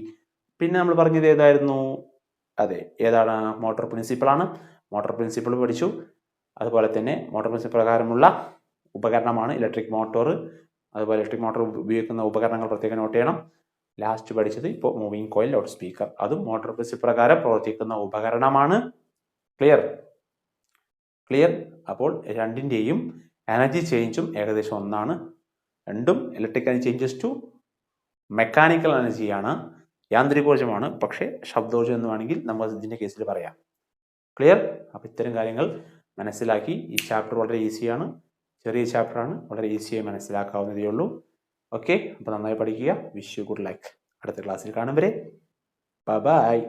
പിന്നെ നമ്മൾ പറഞ്ഞത് ഏതായിരുന്നു? അതെ, ഏതാണ്? മോട്ടോർ പ്രിൻസിപ്പിളാണ്. മോട്ടോർ പ്രിൻസിപ്പിൾ പഠിച്ചു. അതുപോലെ തന്നെ മോട്ടോർ പ്രിൻസിപ്പിൾ പ്രകാരമുള്ള ഉപകരണമാണ് ഇലക്ട്രിക് മോട്ടോർ. അതുപോലെ ഇലക്ട്രിക് മോട്ടോർ ഉപയോഗിക്കുന്ന ഉപകരണങ്ങൾ പ്രത്യേകം നോട്ട് ചെയ്യണം. ലാസ്റ്റ് പഠിച്ചത് ഇപ്പോൾ മൂവിങ് കോയിൽ ലൗഡ് സ്പീക്കർ, അതും മോട്ടോർ പ്രിൻസിപ്പിൾ പ്രകാരം പ്രവർത്തിക്കുന്ന ഉപകരണമാണ്. ക്ലിയർ? അപ്പോൾ രണ്ടിൻ്റെയും എനർജി ചേഞ്ചും ഏകദേശം ഒന്നാണ്. രണ്ടും electric energy changes to mechanical എനർജിയാണ്, യാന്ത്രികോർജ്ജമാണ്. പക്ഷേ ശബ്ദോർജ്ജം എന്ന് വേണമെങ്കിൽ നമ്മൾ ഇതിൻ്റെ കേസിൽ പറയാം. ക്ലിയർ? അപ്പോൾ ഇത്തരം കാര്യങ്ങൾ മനസ്സിലാക്കി. ഈ ചാപ്റ്റർ വളരെ ഈസിയാണ്, ചെറിയ ചാപ്റ്ററാണ്, വളരെ ഈസിയായി മനസ്സിലാക്കാവുന്നതേ ഉള്ളൂ. ഓക്കെ, അപ്പോൾ നന്നായി പഠിക്കുക. Wish you good luck. അടുത്ത ക്ലാസ്സിൽ കാണും വരെ ബൈ.